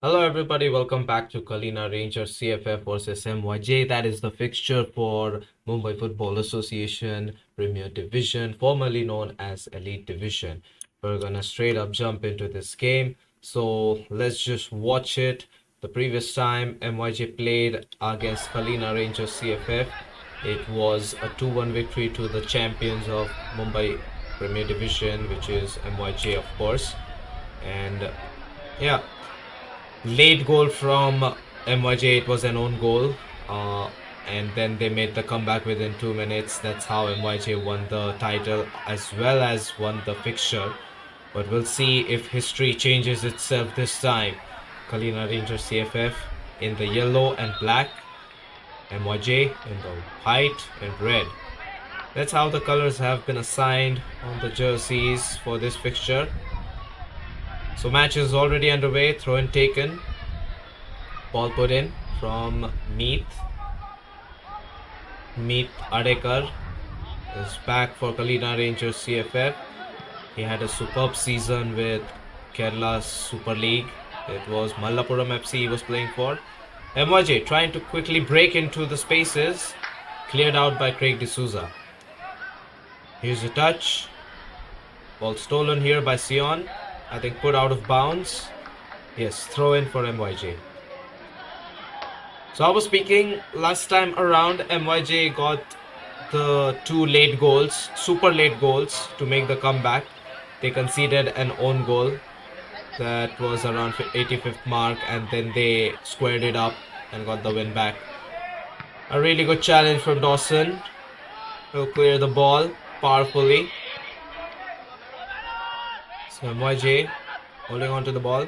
Hello everybody, welcome back to Kalina Rangers CFF versus MYJ. That is the fixture for Mumbai Football Association Premier Division, formerly known as Elite Division. We're gonna straight up jump into this game. So let's just watch it. The previous time MYJ played against Kalina Rangers CFF, it was a 2-1 victory to the champions of Mumbai Premier Division, which is MYJ of course. And yeah, late goal from MYJ. It was an own goal. And then they made the comeback within 2 minutes. That's how MYJ won the title as well as won the fixture. But we'll see if history changes itself this time. Kalina Rangers CFF in the yellow and black, MYJ in the white and red. That's how the colors have been assigned on the jerseys for this fixture. So match is already underway. Throw in taken. Ball put in from Meet Adekar is back for Kalina Rangers CFF. He had a superb season with Kerala Super League. It was Mallapuram FC he was playing for. MYJ trying to quickly break into the spaces. Cleared out by Craig D'Souza. Here's a touch. Ball stolen here by Sion. I think put out of bounds. Yes, throw in for MYJ. So I was speaking last time around, MYJ got the two late goals, super late goals to make the comeback. They conceded an own goal that was around 85th mark, and then they squared it up and got the win back. A really good challenge from Dawson. He'll clear the ball powerfully. So MYJ holding on to the ball.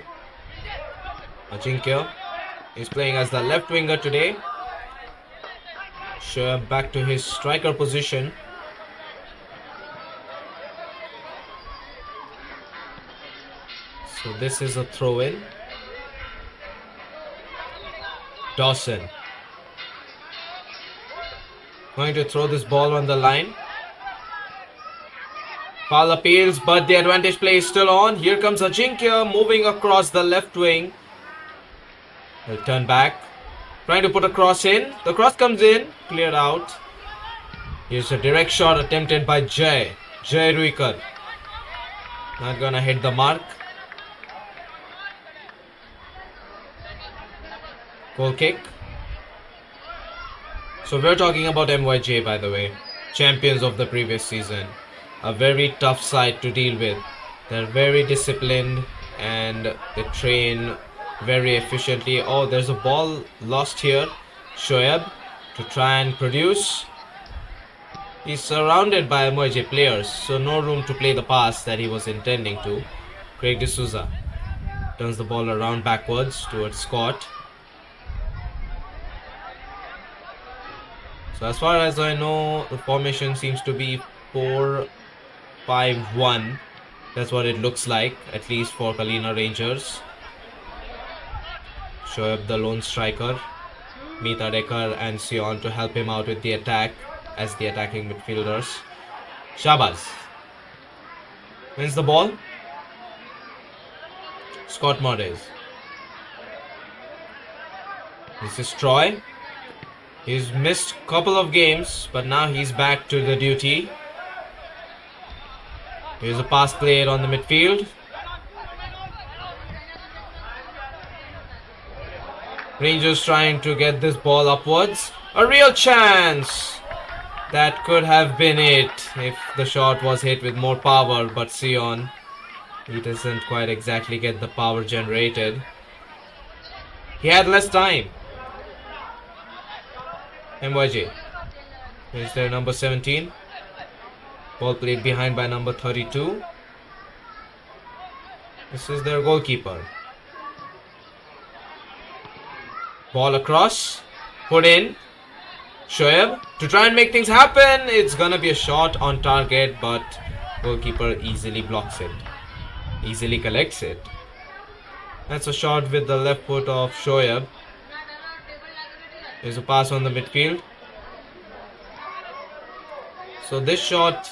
Ajinkya is playing as the left winger today. Shoaib back to his striker position. So this is a throw in. Dawson going to throw this ball on the line. Foul appeals, but the advantage play is still on. Here comes Ajinkya moving across the left wing. He'll turn back, trying to put a cross in. The cross comes in, cleared out. Here's a direct shot attempted by Jay Ruikar. Not gonna hit the mark. Goal kick. So we're talking about MYJ, by the way. Champions of the previous season. A very tough side to deal with. They're very disciplined and they train very efficiently. Oh, there's a ball lost here. Shoaib to try and produce. He's surrounded by MYJ players, so no room to play the pass that he was intending to. Craig D'Souza turns the ball around backwards towards Scott. So as far as I know, the formation seems to be 4-5-1. That's what it looks like, at least for Kalina Rangers. Shoaib the lone striker, Meet Adekar and Sion to help him out with the attack as the attacking midfielders. Shabazz wins the ball. Scott Morris. This is Troy. He's missed a couple of games, but now he's back to the duty. Here's a pass played on the midfield. Rangers trying to get this ball upwards. A real chance! That could have been it if the shot was hit with more power, but Sion, he doesn't quite exactly get the power generated. He had less time. MYJ. Here's their number 17. Ball played behind by number 32. This is their goalkeeper. Ball across. Put in. Shoaib to try and make things happen. It's gonna be a shot on target, but goalkeeper easily blocks it. Easily collects it. That's a shot with the left foot of Shoaib. There's a pass on the midfield. So this shot,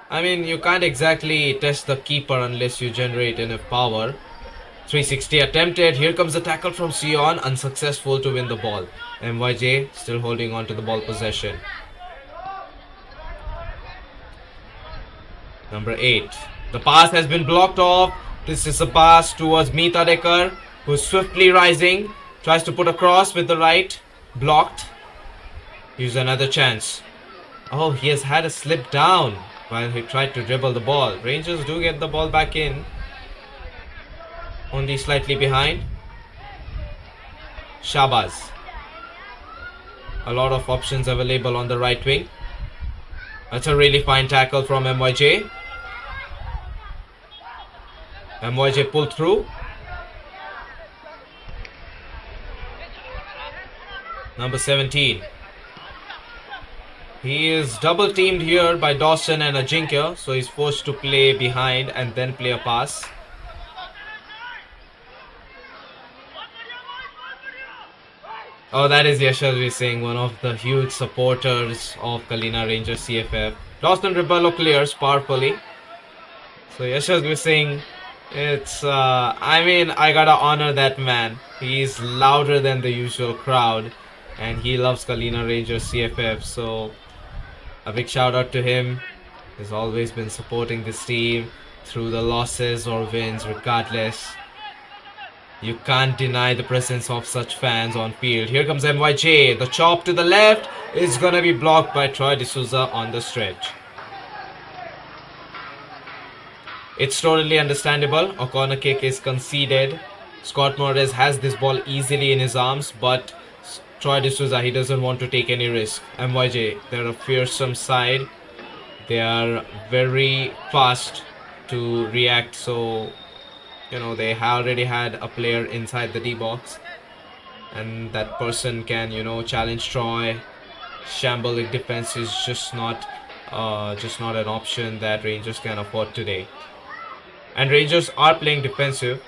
I mean, you can't exactly test the keeper unless you generate enough power. 360 attempted. Here comes the tackle from Sion. Unsuccessful to win the ball. MYJ still holding on to the ball possession. Number 8. The pass has been blocked off. This is a pass towards Meeta Dekar, who's swiftly rising. Tries to put a cross with the right. Blocked. Here's another chance. Oh, he has had a slip down while he tried to dribble the ball. Rangers do get the ball back in. Only slightly behind. Shabazz. A lot of options available on the right wing. That's a really fine tackle from MYJ. MYJ pulled through. Number 17. He is double teamed here by Dawson and Ajinkya, so he's forced to play behind and then play a pass. Oh, that is Yashasvi Singh, one of the huge supporters of Kalina Rangers CFF. Dawson Rebello clears powerfully. So Yashasvi Singh, I gotta honor that man. He's louder than the usual crowd and he loves Kalina Rangers CFF. So a big shout out to him. He's always been supporting this team through the losses or wins regardless. You can't deny the presence of such fans on field. Here comes MYJ. The chop to the left is going to be blocked by Troy D'Souza on the stretch. It's totally understandable. A corner kick is conceded. Scott Morris has this ball easily in his arms, but Troy D'Souza, he doesn't want to take any risk. MYJ, they're a fearsome side. They are very fast to react, so they already had a player inside the D box, and that person can, challenge Troy. Shambolic defense is just not an option that Rangers can afford today. And Rangers are playing defensive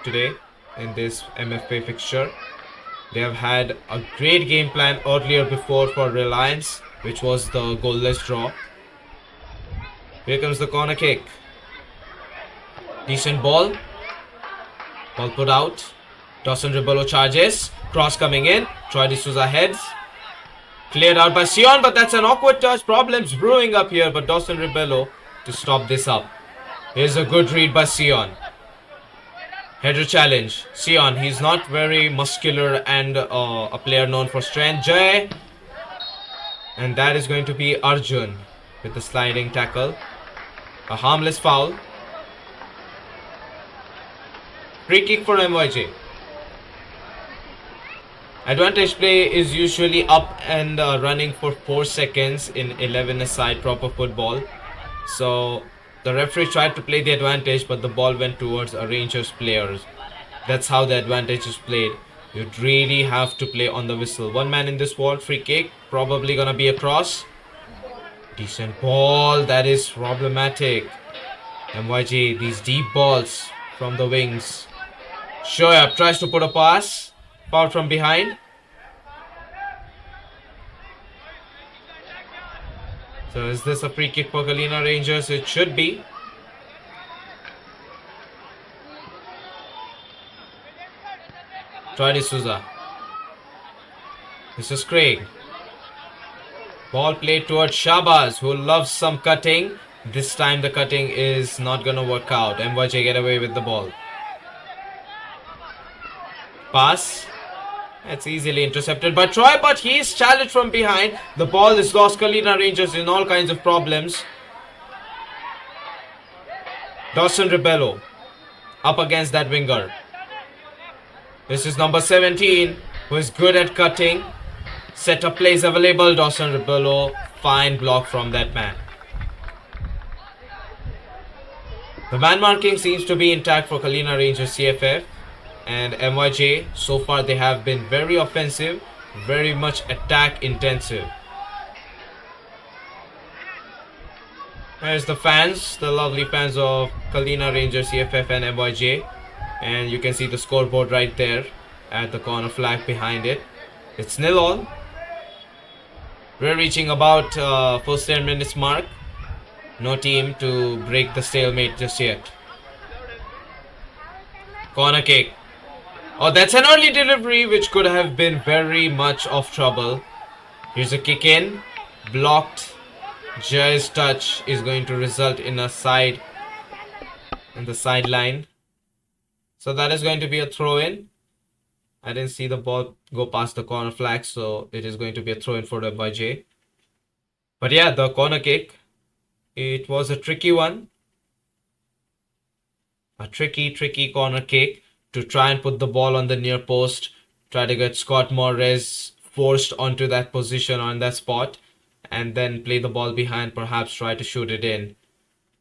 today in this MFA fixture. They have had a great game plan earlier before for Reliance, which was the goalless draw. Here comes the corner kick. Decent ball. Ball put out. Dawson Rebello charges. Cross coming in. Troy D'Souza heads. Cleared out by Sion, but that's an awkward touch. Problems brewing up here, but Dawson Rebello to stop this up. Here's a good read by Sion. Header challenge. Sion, he's not very muscular and a player known for strength. Jay. And that is going to be Arjun with the sliding tackle. A harmless foul. Free kick for MYJ. Advantage play is usually up and running for 4 seconds in 11-a-side proper football. So the referee tried to play the advantage, but the ball went towards a Rangers player. That's how the advantage is played. You'd really have to play on the whistle. One man in this wall, free kick. Probably gonna be a cross. Decent ball. That is problematic. MYJ, these deep balls from the wings. Shoaib tries to put a pass. Foul from behind. So is this a free kick for Kalina Rangers? It should be. Troy D'Souza. This is Craig. Ball played towards Shabazz, who loves some cutting. This time the cutting is not going to work out. MYJ get away with the ball. Pass. That's easily intercepted by Troy, but he is challenged from behind. The ball is lost. Kalina Rangers in all kinds of problems. Dawson Rebello up against that winger. This is number 17, who is good at cutting. Set up plays available. Dawson Rebello, fine block from that man. The man marking seems to be intact for Kalina Rangers CFF. And MYJ, so far they have been very offensive, very much attack intensive. There's the fans, the lovely fans of Kalina Rangers CFF and MYJ. And you can see the scoreboard right there at the corner flag behind it. It's 0-0. We're reaching about first 10 minutes mark. No team to break the stalemate just yet. Corner kick. Oh, that's an early delivery which could have been very much of trouble. Here's a kick in. Blocked. Jai's touch is going to result in a side in the sideline. So that is going to be a throw in. I didn't see the ball go past the corner flag, so it is going to be a throw in for MYJ. But yeah, the corner kick, it was a tricky one. A tricky corner kick to try and put the ball on the near post. Try to get Scott Morris forced onto that position on that spot. And then play the ball behind, perhaps try to shoot it in.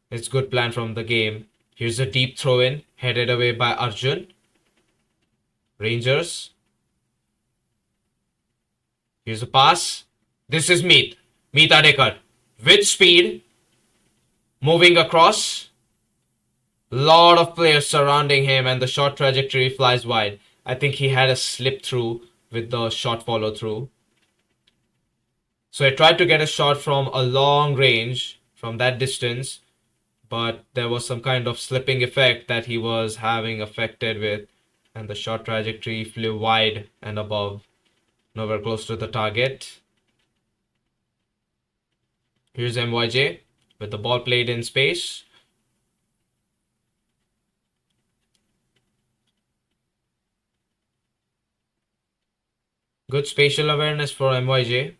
It's good plan from the game. Here's a deep throw in, headed away by Arjun. Rangers. Here's a pass. This is Meet Adekar. With speed. Moving across. Lot of players surrounding him and the short trajectory flies wide. I think he had a slip through with the shot follow through. So I tried to get a shot from a long range from that distance, but there was some kind of slipping effect that he was having affected with, and the shot trajectory flew wide and above, nowhere close to the target. Here's MYJ with the ball played in space. Good spatial awareness for MYJ.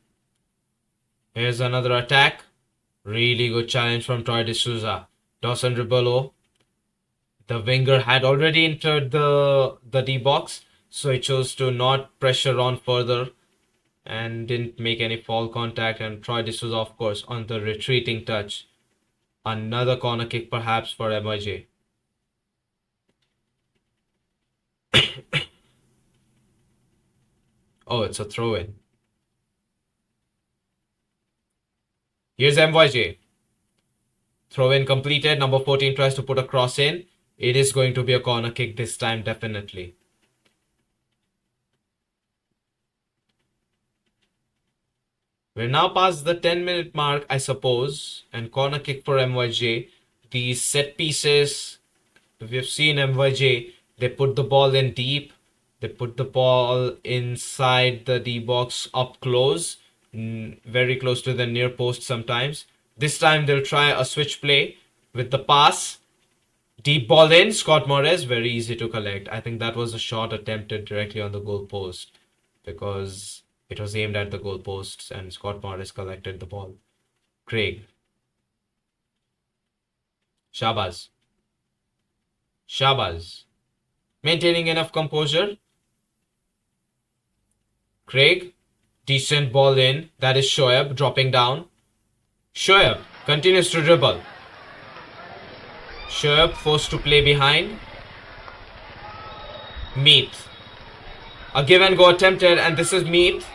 Here's another attack. Really good challenge from Troy D'Souza. Dawson Ribello. The winger had already entered the D box, so he chose to not pressure on further and didn't make any foul contact. And Troy D'Souza, of course, on the retreating touch. Another corner kick perhaps for MYJ. Oh, it's a throw-in. Here's MYJ. Throw in completed. Number 14 tries to put a cross in. It is going to be a corner kick this time, definitely. We're now past the 10-minute mark, I suppose. And corner kick for MYJ. These set pieces, if you've seen MYJ, they put the ball in deep. They put the ball inside the D box up close. Very close to the near post sometimes. This time they'll try a switch play with the pass. Deep ball in. Scott Morris, very easy to collect. I think that was a shot attempted directly on the goal post because it was aimed at the goal posts and Scott Morris collected the ball. Craig. Shabazz. Maintaining enough composure. Craig. Decent ball in. That is Shoaib dropping down. Shoaib continues to dribble. Shoaib forced to play behind. Meet. A give and go attempted, and this is Meet.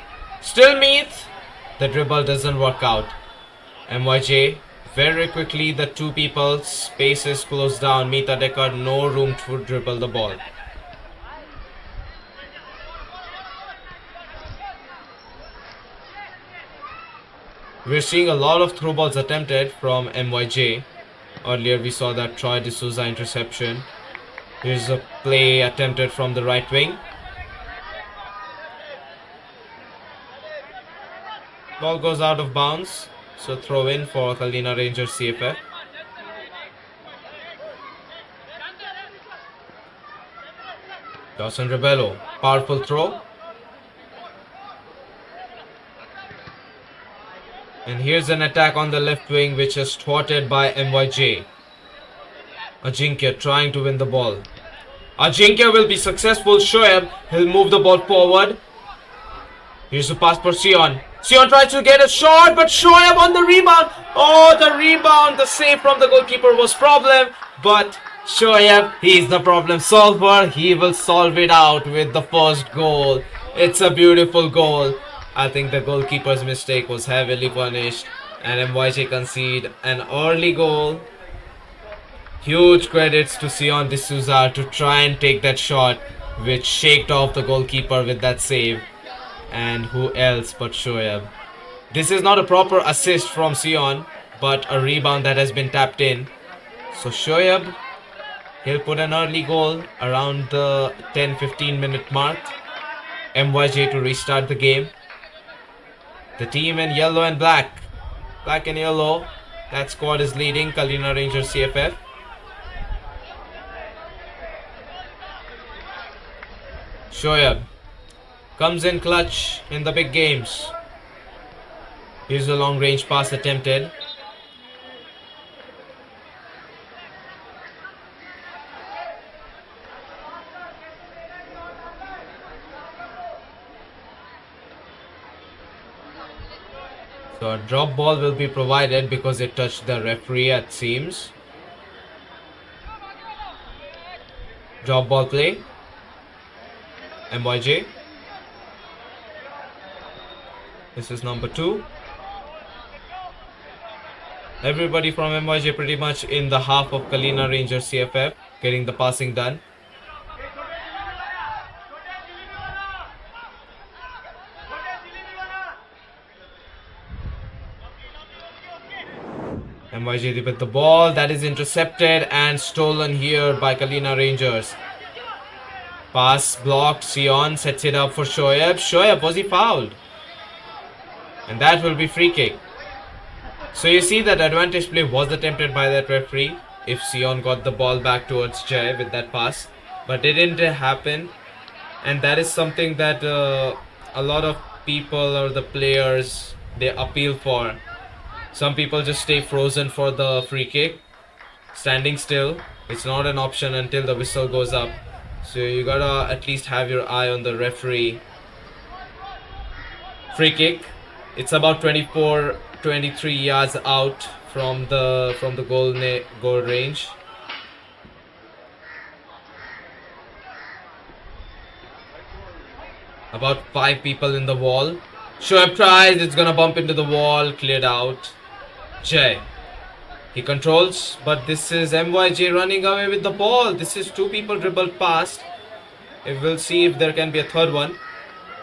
Still Meet. The dribble doesn't work out. MYJ very quickly, the two people, spaces closed down. Meet Adekar, no room to dribble the ball. We're seeing a lot of through balls attempted from MYJ. Earlier we saw that Troy D'Souza interception. Here's a play attempted from the right wing. Ball goes out of bounds. So throw in for Kalina Rangers CFF. Dawson Ribello, powerful throw. And here's an attack on the left wing which is thwarted by MYJ. Ajinkya trying to win the ball. Ajinkya will be successful. Shoaib, he'll move the ball forward. Here's a pass for Sion. Sion tries to get a shot, but Shoaib on the rebound. Oh, the rebound, the save from the goalkeeper was problem. But Shoaib, he's the problem solver. He will solve it out with the first goal. It's a beautiful goal. I think the goalkeeper's mistake was heavily punished. And MYJ concede an early goal. Huge credits to Sion D'Souza to try and take that shot, which shaked off the goalkeeper with that save. And who else but Shoaib? This is not a proper assist from Sion, but a rebound that has been tapped in. So Shoaib, He'll put an early goal around the 10-15 minute mark. MYJ to restart the game. The team in yellow and black. Black and yellow. That squad is leading Kalina Rangers CFF. Shoaib comes in clutch in the big games. Here's a long range pass attempted. So a drop ball will be provided because it touched the referee, it seems. Drop ball play. MYJ. This is number 2. Everybody from MYJ pretty much in the half of Kalina Rangers CFF getting the passing done. MYJ with the ball. That is intercepted and stolen here by Kalina Rangers. Pass blocked. Sion sets it up for Shoaib. Shoaib, was he fouled? And that will be free kick. So you see that advantage play was attempted by that referee if Sion got the ball back towards Jay with that pass. But it didn't happen. And that is something that a lot of people or the players, they appeal for. Some people just stay frozen for the free kick, standing still. It's not an option until the whistle goes up. So you gotta at least have your eye on the referee. Free kick. It's about 23 yards out from the goal range. About 5 people in the wall. Shoaib tries. It's gonna bump into the wall. Cleared out. Jay. He controls, but this is MYJ running away with the ball. This is 2 people dribbled past. We'll see if there can be a third one.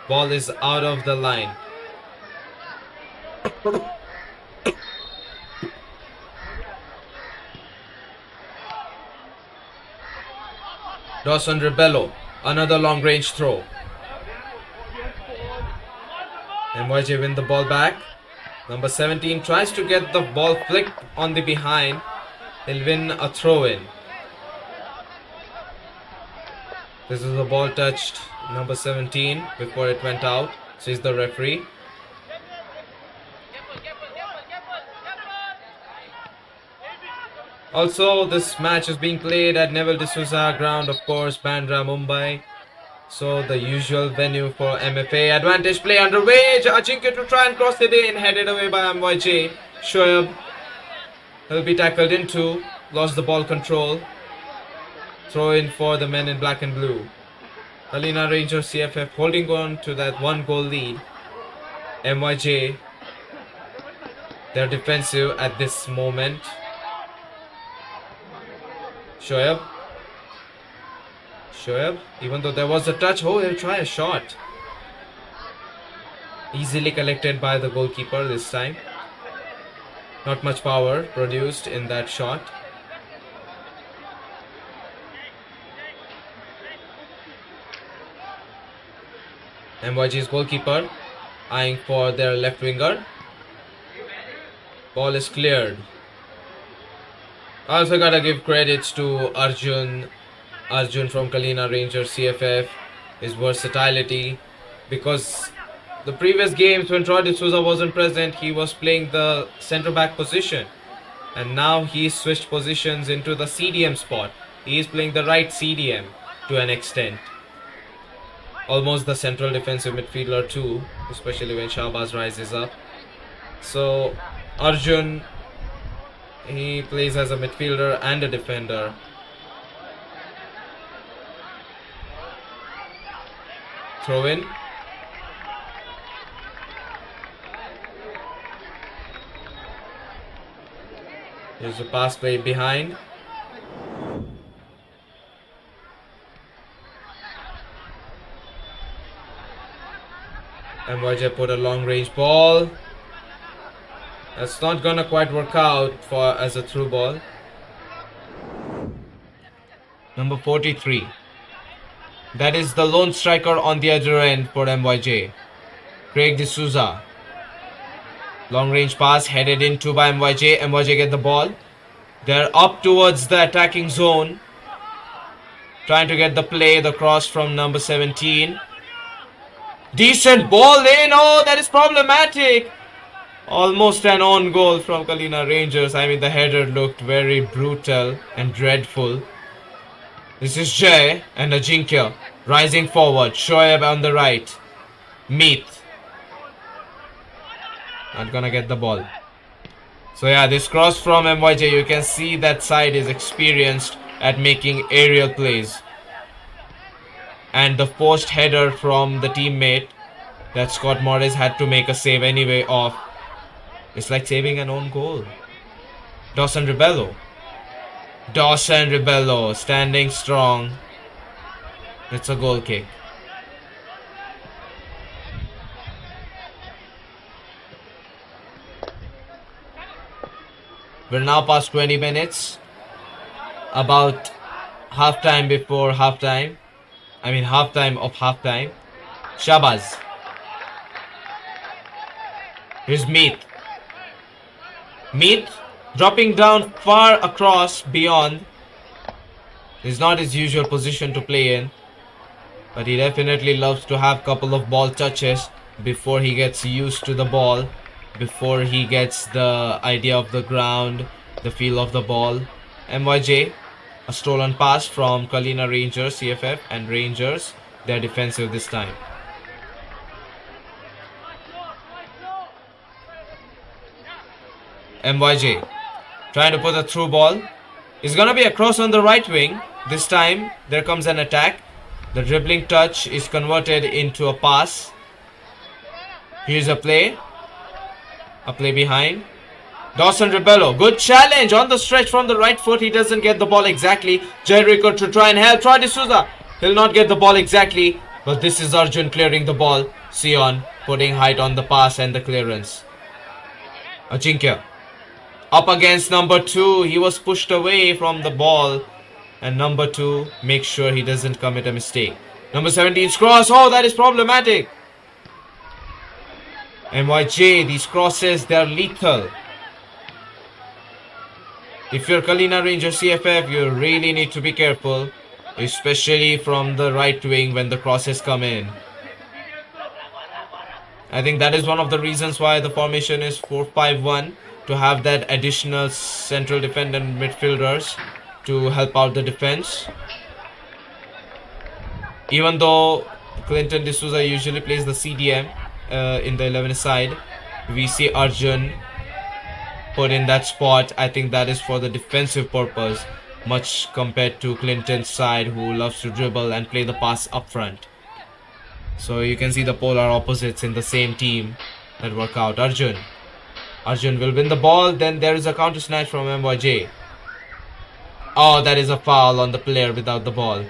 Ball is out of the line. Dawson Rebello. Another long range throw. MYJ win the ball back. Number 17 tries to get the ball flicked on the behind. He'll win a throw-in. This is the ball touched number 17 before it went out, says the referee. Also, this match is being played at Neville D'Souza ground, of course, Bandra, Mumbai. So the usual venue for MFA. Advantage play underway. Ajinkya to try and cross it in. Headed away by MYJ. Shoaib will be tackled into. Lost the ball control. Throw in for the men in black and blue. Kalina Rangers CFF holding on to that 1-goal lead. MYJ, they're defensive at this moment. Shoaib, even though there was a touch, he'll try a shot. Easily collected by the goalkeeper this time. Not much power produced in that shot. MYG's goalkeeper eyeing for their left winger. Ball is cleared. I also gotta give credits to Arjun from Kalina Rangers CFF, his versatility, because the previous games when Troy D'Souza wasn't present, he was playing the centre back position, and now he's switched positions into the CDM spot. He is playing the right CDM to an extent, almost the central defensive midfielder too, especially when Shahbaz rises up. So Arjun, he plays as a midfielder and a defender. Throw in. Here's a pass played behind. MYJ put a long range ball. That's not gonna quite work out as a through ball. Number 43. That is the lone striker on the other end for MYJ. Craig D'Souza. Long range pass headed into by MYJ. MYJ get the ball. They're up towards the attacking zone. Trying to get the play, the cross from number 17. Decent ball in. Oh, that is problematic. Almost an own goal from Kalina Rangers. I mean, the header looked very brutal and dreadful. This is Jay and Ajinkya rising forward. Shoaib on the right. Meet. Not gonna get the ball. So yeah, this cross from MYJ, you can see that side is experienced at making aerial plays. And the forced header from the teammate that Scott Morris had to make a save anyway off. It's like saving an own goal. Dawson Rebello. Dawson Rebello standing strong. It's a goal kick. We're now past 20 minutes. About halftime before halftime. I mean halftime of halftime. Shabazz. Here's Meet. Meet dropping down far across beyond. It's not his usual position to play in, but he definitely loves to have a couple of ball touches before he gets used to the ball, before he gets the idea of the ground, the feel of the ball. MYJ, a stolen pass from Kalina Rangers, CFF, and Rangers, they're defensive this time. MYJ trying to put a through ball. It's gonna be a cross on the right wing. This time there comes an attack. The dribbling touch is converted into a pass. Here's a play. A play behind. Dawson Rebello. Good challenge on the stretch from the right foot. He doesn't get the ball exactly. Jericho to try and help. Troy D'Souza. He'll not get the ball exactly. But this is Arjun clearing the ball. Sion putting height on the pass and the clearance. Ajinkya. Up against number 2. He was pushed away from the ball. And number 2 makes sure he doesn't commit a mistake. Number 17's cross. Oh, that is problematic. MYJ, these crosses, they're lethal. If you're Kalina Rangers CFF, you really need to be careful. Especially from the right wing when the crosses come in. I think that is one of the reasons why the formation is 4-5-1. To have that additional central defendant midfielders to help out the defense. Even though Clinton D'Souza usually plays the CDM in the 11 side, we see Arjun put in that spot. I think that is for the defensive purpose, much compared to Clinton's side, who loves to dribble and play the pass up front. So you can see the polar opposites in the same team that work out. Arjun will win the ball. Then there is a counter snatch from MYJ. Oh, that is a foul on the player without the ball.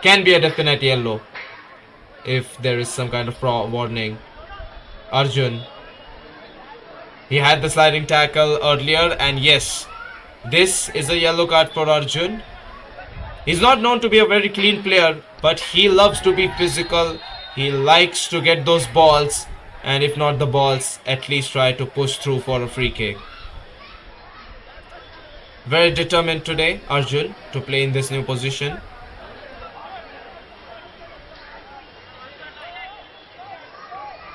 Can be a definite yellow if there is some kind of warning. Arjun. He had the sliding tackle earlier, and yes, this is a yellow card for Arjun. He's not known to be a very clean player, but he loves to be physical. He likes to get those balls. And if not the balls, at least try to push through for a free kick. Very determined today, Arjun, to play in this new position.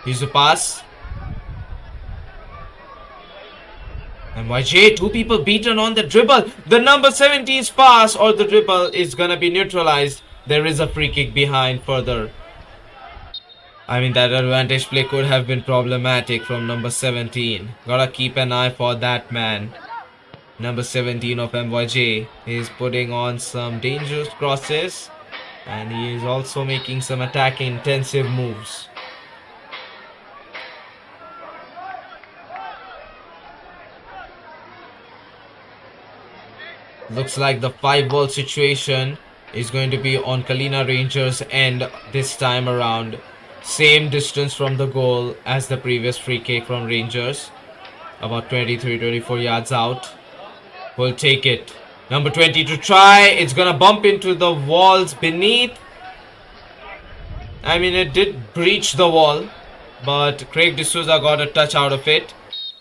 Here's a pass. MYJ, 2 people beaten on the dribble. The number 17's pass or the dribble is gonna be neutralized. There is a free kick behind further. I mean, that advantage play could have been problematic from number 17. Gotta keep an eye for that man. Number 17 of MYJ is putting on some dangerous crosses. And he is also making some attacking intensive moves. Looks like the 5-ball situation is going to be on Kalina Rangers' end this time around. Same distance from the goal as the previous free kick from Rangers. About 23-24 yards out. Will take it. Number 20 to try. It's gonna bump into the walls beneath. I mean, it did breach the wall, but Craig D'Souza got a touch out of it.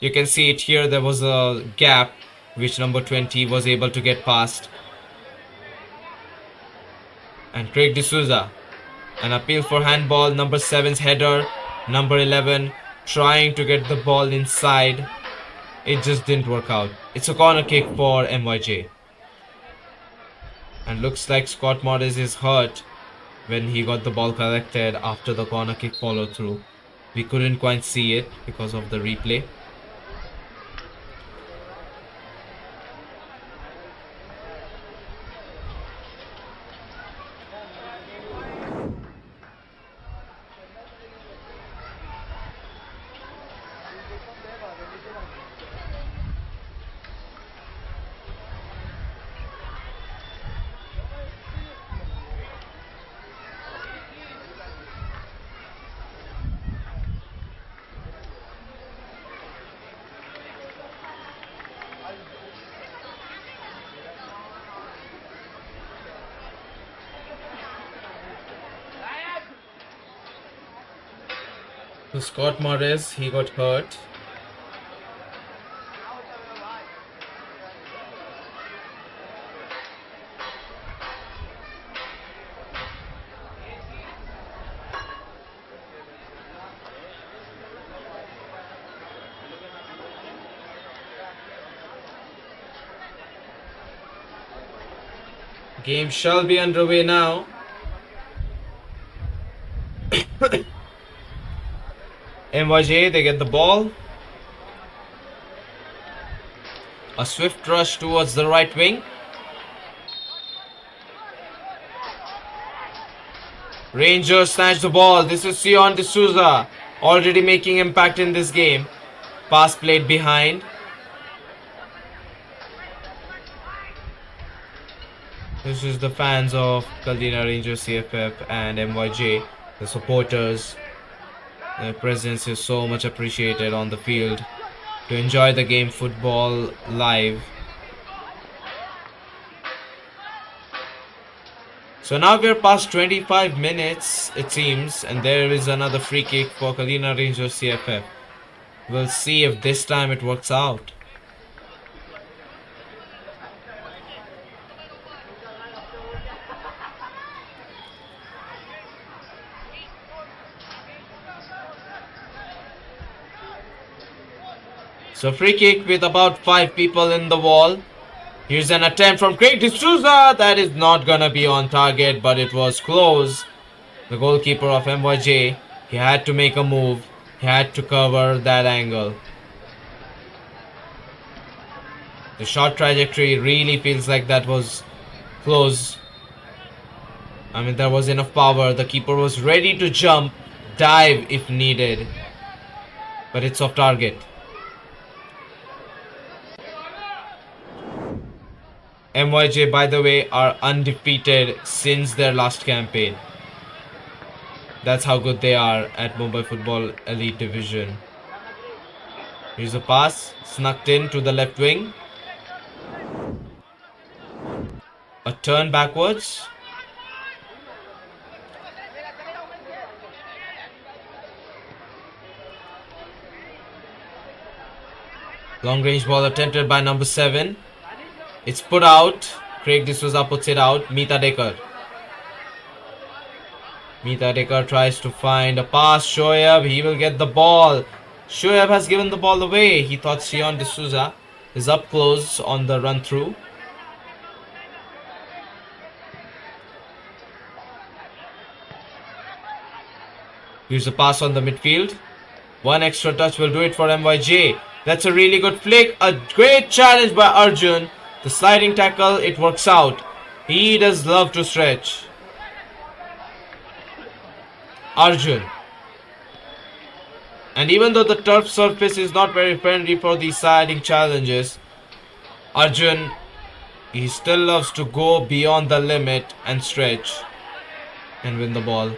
You can see it here. There was a gap which number 20 was able to get past. And Craig D'Souza, an appeal for handball. Number 7's header. Number 11 trying to get the ball inside. It just didn't work out. It's a corner kick for MYJ. And looks like Scott Morris is hurt when he got the ball collected after the corner kick follow through. We couldn't quite see it because of the replay. So Scott Morris, he got hurt. Game shall be underway now. MYJ, they get the ball. A swift rush towards the right wing. Rangers snatch the ball. This is Sion D'Souza, already making impact in this game. Pass played behind. This is the fans of Kalina Rangers CFF and MYJ, the supporters. Their presence is so much appreciated on the field to enjoy the game football live. So now we're past 25 minutes, it seems, and there is another free kick for Kalina Rangers CFF. We'll see if this time it works out. So free kick with about 5 people in the wall. Here's an attempt from Craig D'Souza. That is not gonna be on target, but it was close. The goalkeeper of MYJ, he had to make a move. He had to cover that angle. The shot trajectory really feels like that was close. I mean, there was enough power. The keeper was ready to jump, dive if needed. But it's off target. MYJ, by the way, are undefeated since their last campaign. That's how good they are at Mumbai Football Elite Division. Here's a pass, snuck in to the left wing. A turn backwards. Long range ball attempted by number 7. It's put out. Craig D'Souza puts it out. Mita Dekar. Mita Dekar tries to find a pass. Shoaib, he will get the ball. Shoaib has given the ball away. He thought Sion D'Souza is up close on the run through. Here's a pass on the midfield. One extra touch will do it for MYJ. That's a really good flick. A great challenge by Arjun. The sliding tackle, it works out. He does love to stretch. Arjun. And even though the turf surface is not very friendly for these sliding challenges, Arjun, he still loves to go beyond the limit and stretch and win the ball.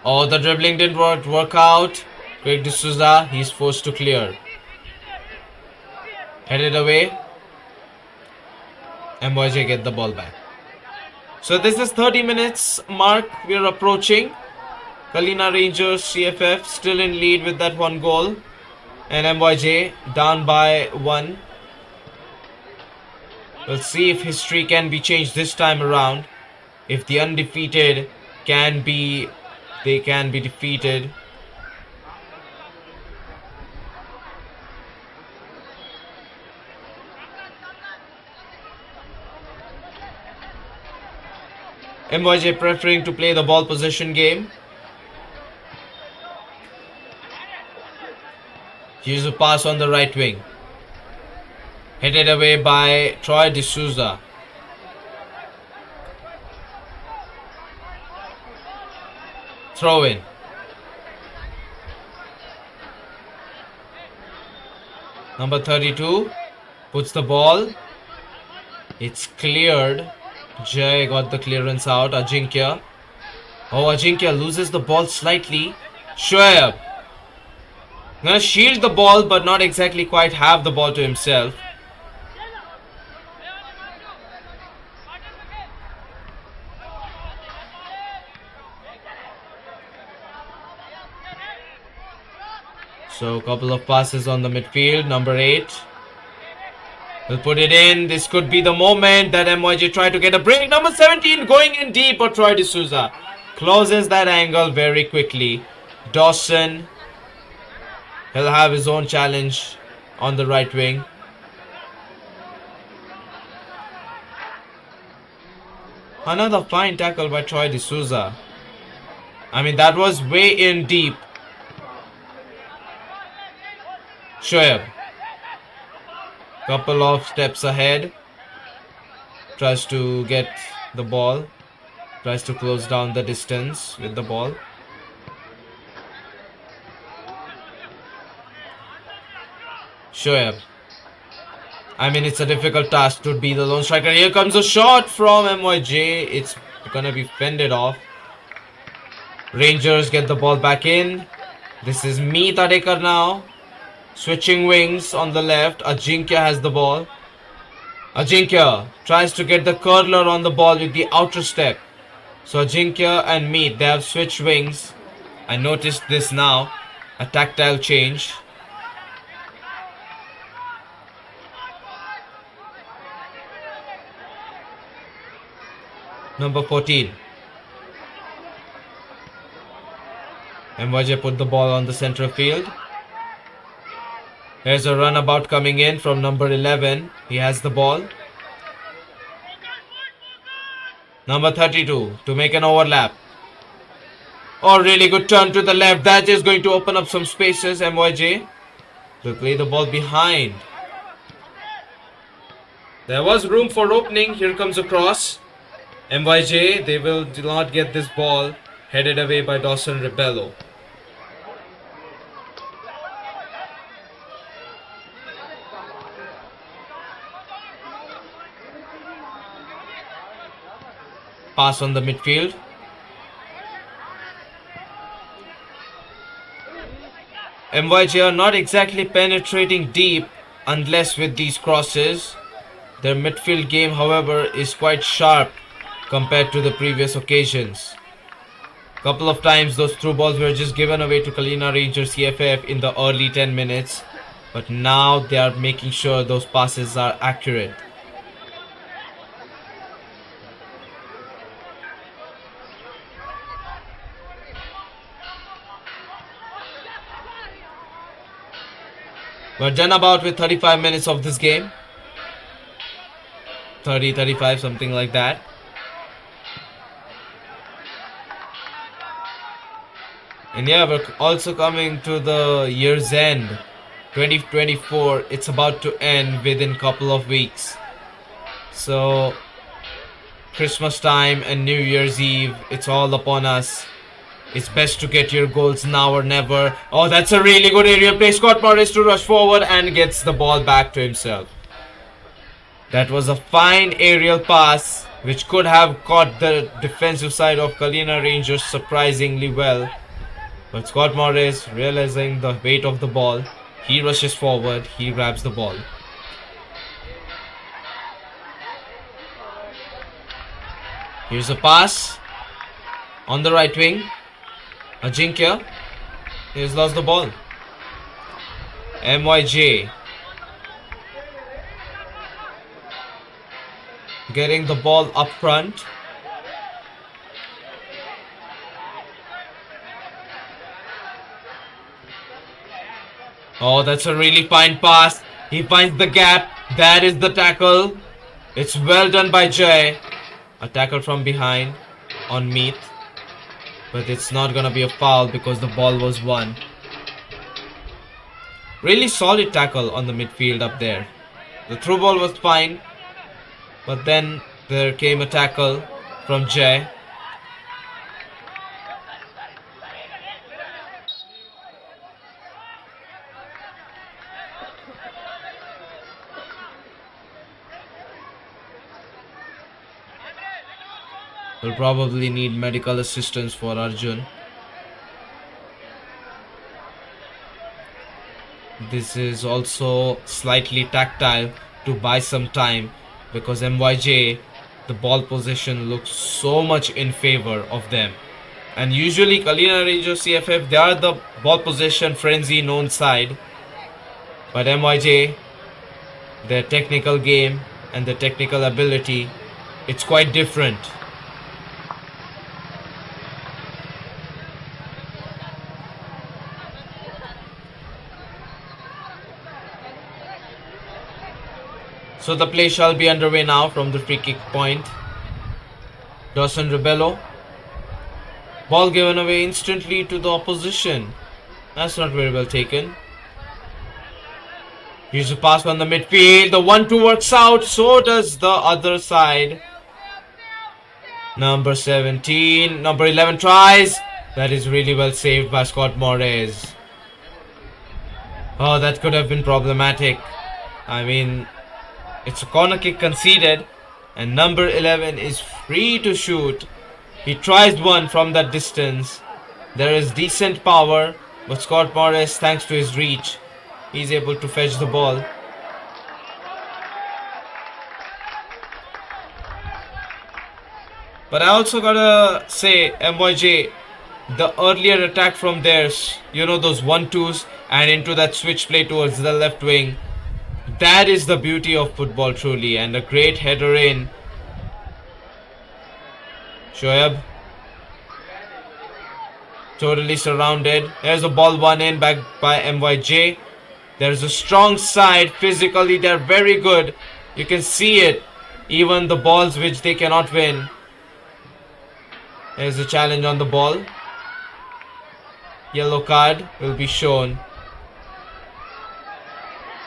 Oh, the dribbling didn't work out. Craig D'Souza, he's forced to clear. Headed away. MYJ get the ball back. So this is 30 minutes mark we are approaching. Kalina Rangers CFF still in lead with that one goal. And MYJ down by 1. We'll see if history can be changed this time around. If the undefeated can be defeated. MYJ preferring to play the ball possession game. Here's a pass on the right wing. Headed away by Troy D'Souza. Throw in. Number 32 puts the ball. It's cleared. Jay got the clearance out. Ajinkya. Oh, Ajinkya loses the ball slightly. Shoaib. Gonna shield the ball, but not exactly quite have the ball to himself. So a couple of passes on the midfield. Number 8 will put it in. This could be the moment that MYJ try to get a break. Number 17 going in deep, but Troy D'Souza closes that angle very quickly. Dawson, he'll have his own challenge on the right wing. Another fine tackle by Troy D'Souza. I mean, that was way in deep. Shoaib. Couple of steps ahead. Tries to get the ball. Tries to close down the distance with the ball. Shoaib. I mean, it's a difficult task to be the lone striker. Here comes a shot from MYJ. It's gonna be fended off. Rangers get the ball back in. This is Meet Adekar now. Switching wings on the left. Ajinkya has the ball. Ajinkya tries to get the curler on the ball with the outer step. So Ajinkya and Meet, they have switched wings. I noticed this now. A tactile change. Number 14. MYJ put the ball on the central field. There's a runabout coming in from number 11. He has the ball. Number 32 to make an overlap. Oh, really good turn to the left. That is going to open up some spaces. MYJ will play the ball behind. There was room for opening. Here comes a cross. MYJ, they will not get this ball. Headed away by Dawson Rebello. Pass on the midfield. MYJ are not exactly penetrating deep unless with these crosses. Their midfield game, however, is quite sharp compared to the previous occasions. Couple of times those through balls were just given away to Kalina Rangers CFF in the early 10 minutes. But now they are making sure those passes are accurate. We're done about with 35 minutes of this game. 30, 35, something like that. And yeah, we're also coming to the year's end. 2024, it's about to end within a couple of weeks. So, Christmas time and New Year's Eve, it's all upon us. It's best to get your goals now or never. Oh, that's a really good aerial play. Scott Morris to rush forward and gets the ball back to himself. That was a fine aerial pass which could have caught the defensive side of Kalina Rangers surprisingly well. But Scott Morris, realizing the weight of the ball, he rushes forward, he grabs the ball. Here's a pass on the right wing. Ajinkya. He's lost the ball. MYJ getting the ball up front. Oh, that's a really fine pass. He finds the gap. That is the tackle. It's well done by Jay. A tackle from behind on Meet. But it's not gonna be a foul because the ball was won. Really solid tackle on the midfield up there. The through ball was fine. But then there came a tackle from Jay. We'll probably need medical assistance for Arjun. This is also slightly tactile to buy some time because MYJ, the ball position looks so much in favor of them. And usually Kalina Rangers CFF, they are the ball possession frenzy known side. But MYJ, their technical game and their technical ability, it's quite different. So the play shall be underway now from the free kick point. Dawson Rebello. Ball given away instantly to the opposition. That's not very well taken. Here's a pass on the midfield. The 1-2 works out. So does the other side. Number 17. Number 11 tries. That is really well saved by Scott Morris. Oh, that could have been problematic. I mean, it's a corner kick conceded, and number 11 is free to shoot. He tries one from that distance. There is decent power, but Scott Morris, thanks to his reach, he's able to fetch the ball. But I also gotta say, MYJ, the earlier attack from theirs, you know, those 1-2s and into that switch play towards the left wing. That is the beauty of football truly, and a great header in. Shoaib. Totally surrounded. There's a ball won in back by MYJ. There's a strong side. Physically, they're very good. You can see it. Even the balls which they cannot win. There's a challenge on the ball. Yellow card will be shown.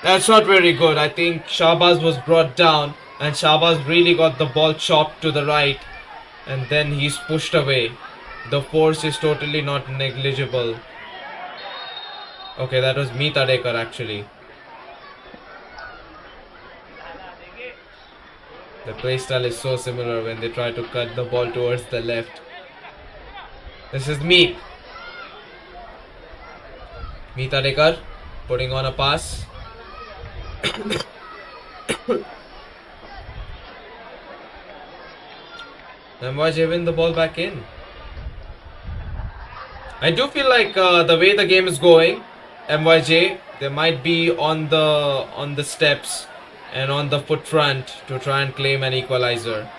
That's not very good. I think Shahbaz was brought down and Shahbaz really got the ball chopped to the right and then he's pushed away. The force is totally not negligible. Okay, that was Meeta Dekar actually. The playstyle is so similar when they try to cut the ball towards the left. This is Meeta Dekar putting on a pass. MYJ win the ball back in. I do feel like the way the game is going, MYJ, they might be on the steps and on the foot front to try and claim an equalizer.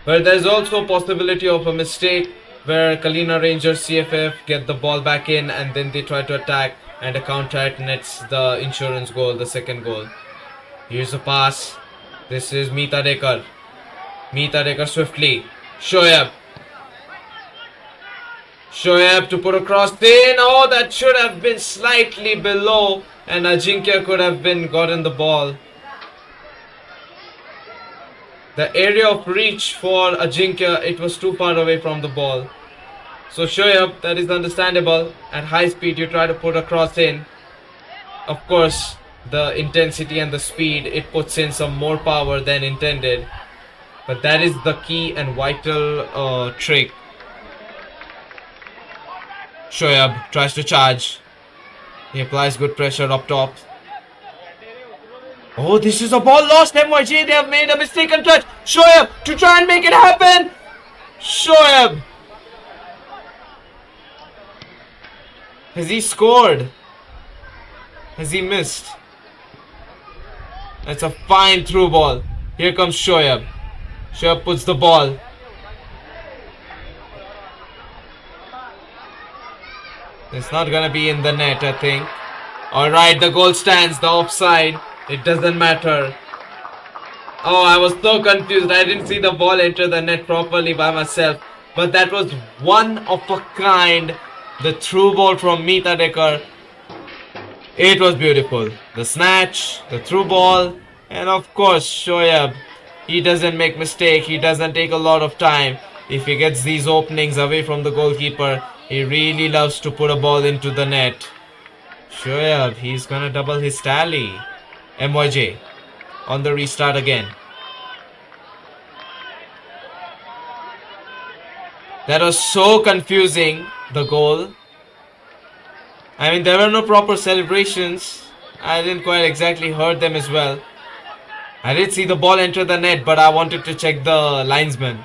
But there's also a possibility of a mistake where Kalina Rangers CFF get the ball back in and then they try to attack and a counter nets the insurance goal, the second goal. Here's a pass. This is Meeta Dekar. Meeta Dekar swiftly. Shoaib. Shoaib to put a cross in. Oh, that should have been slightly below and Ajinkya could have been gotten the ball. The area of reach for Ajinkya, it was too far away from the ball. So Shoaib, that is understandable. At high speed, you try to put a cross in. Of course, the intensity and the speed, it puts in some more power than intended. But that is the key and vital trick. Shoaib tries to charge. He applies good pressure up top. Oh, this is a ball lost. MYJ, they have made a mistaken touch. Shoaib to try and make it happen. Shoaib. Has he scored? Has he missed? That's a fine through ball. Here comes Shoaib. Shoaib puts the ball. It's not gonna be in the net, I think. Alright, the goal stands. The offside. It doesn't matter. Oh, I was so confused. I didn't see the ball enter the net properly by myself. But that was one of a kind. The through ball from Mita Dekar. It was beautiful. The snatch, the through ball, and of course Shoaib. He doesn't make mistake. He doesn't take a lot of time. If he gets these openings away from the goalkeeper, he really loves to put a ball into the net. Shoaib, he's gonna double his tally. MYJ on the restart again. That was so confusing, the goal. I mean, there were no proper celebrations. I didn't quite exactly heard them as well. I did see the ball enter the net, but I wanted to check the linesman.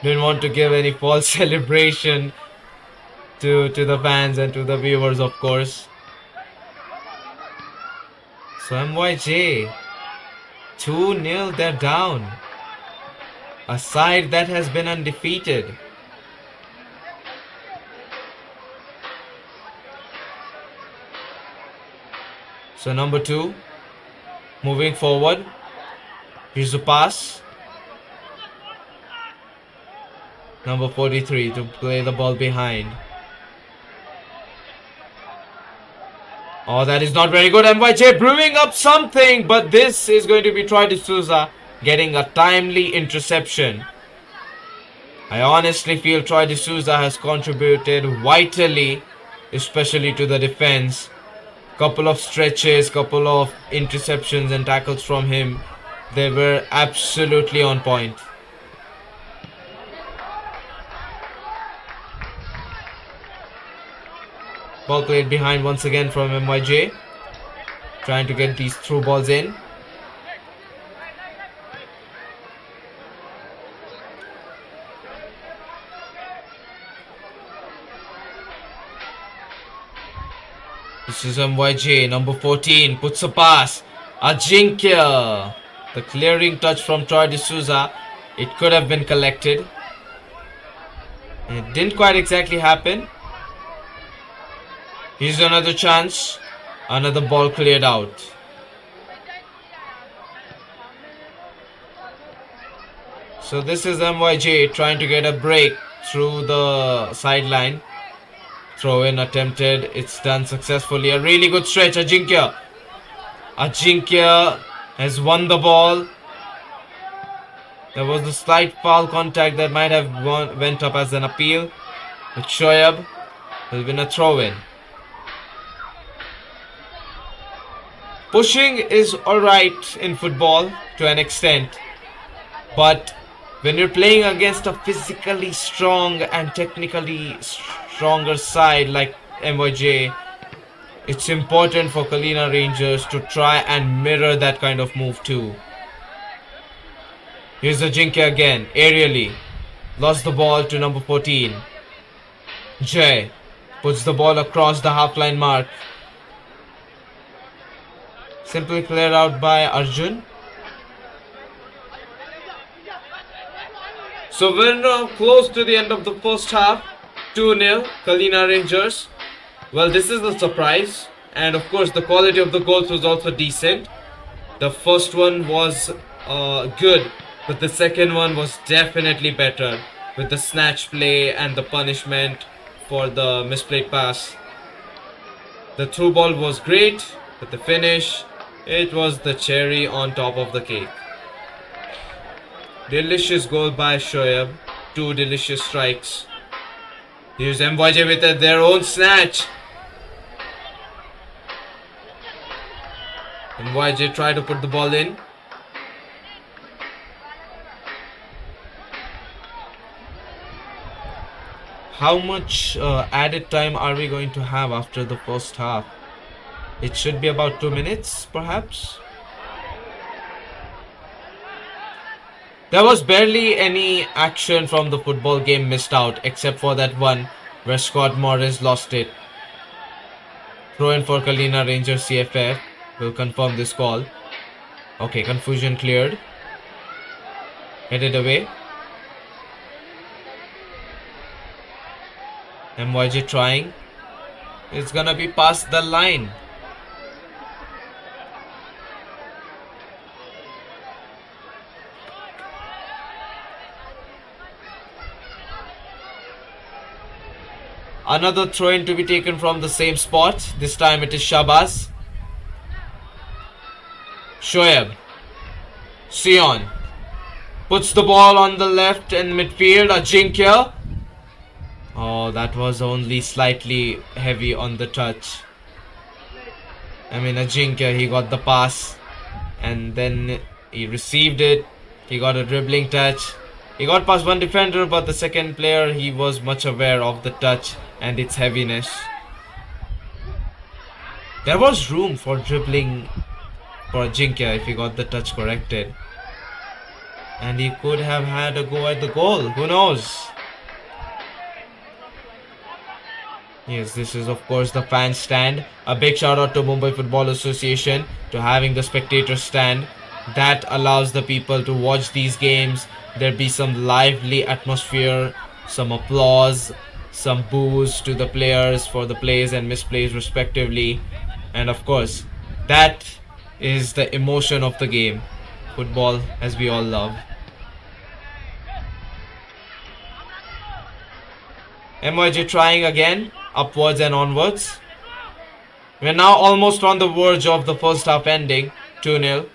Didn't want to give any false celebration to the fans and to the viewers, of course. So MYJ, 2-0, they're down. A side that has been undefeated. So number 2, moving forward. Here's a pass. Number 43 to play the ball behind. Oh, that is not very good. MYJ brewing up something, but this is going to be Troy D'Souza getting a timely interception. I honestly feel Troy D'Souza has contributed vitally, especially to the defense. Couple of stretches, couple of interceptions and tackles from him. They were absolutely on point. Ball played behind once again from MYJ. Trying to get these through balls in. This is MYJ, number 14, puts a pass. Ajinkya. The clearing touch from Troy D'Souza. It could have been collected. It didn't quite exactly happen. Here's another chance. Another ball cleared out. So this is MYJ trying to get a break through the sideline. Throw in attempted. It's done successfully. A really good stretch. Ajinkya. Ajinkya has won the ball. There was a slight foul contact that might have went up as an appeal. But Shoaib will win a throw in. Pushing is alright in football to an extent, but when you're playing against a physically strong and technically stronger side like MYJ, it's important for Kalina Rangers to try and mirror that kind of move too. Here's Ajinkya again, aerially. Lost the ball to number 14. Jay puts the ball across the half-line mark. Simply cleared out by Arjun. So we're now close to the end of the first half. 2-0, Kalina Rangers. Well, this is a surprise. And of course, the quality of the goals was also decent. The first one was good, but the second one was definitely better. With the snatch play and the punishment for the misplayed pass. The through ball was great, but the finish, it was the cherry on top of the cake. Delicious goal by Shoaib. 2 delicious strikes. Here's MYJ with their own snatch. MYJ tried to put the ball in. How much added time are we going to have after the first half? It should be about 2 minutes, perhaps. There was barely any action from the football game missed out, except for that one where Scott Morris lost it. Throw in for Kalina Rangers CFF. Will confirm this call. Okay, confusion cleared. Headed away. MYJ trying. It's gonna be past the line. Another throw in to be taken from the same spot. This time it is Shabazz. Shoaib. Sion. Puts the ball on the left in midfield. Ajinkya. Oh, that was only slightly heavy on the touch. I mean, Ajinkya, he got the pass. And then he received it. He got a dribbling touch. He got past one defender, but the second player, he was much aware of the touch and its heaviness. There was room for dribbling for Ajinkya if he got the touch corrected. And he could have had a go at the goal. Who knows? Yes, this is of course the fan stand. A big shout out to Mumbai Football Association to having the spectator stand. That allows the people to watch these games. There be some lively atmosphere, some applause, some boos to the players for the plays and misplays respectively. And of course, that is the emotion of the game. Football, as we all love. MYJ trying again, upwards and onwards. We're now almost on the verge of the first half ending, 2-0.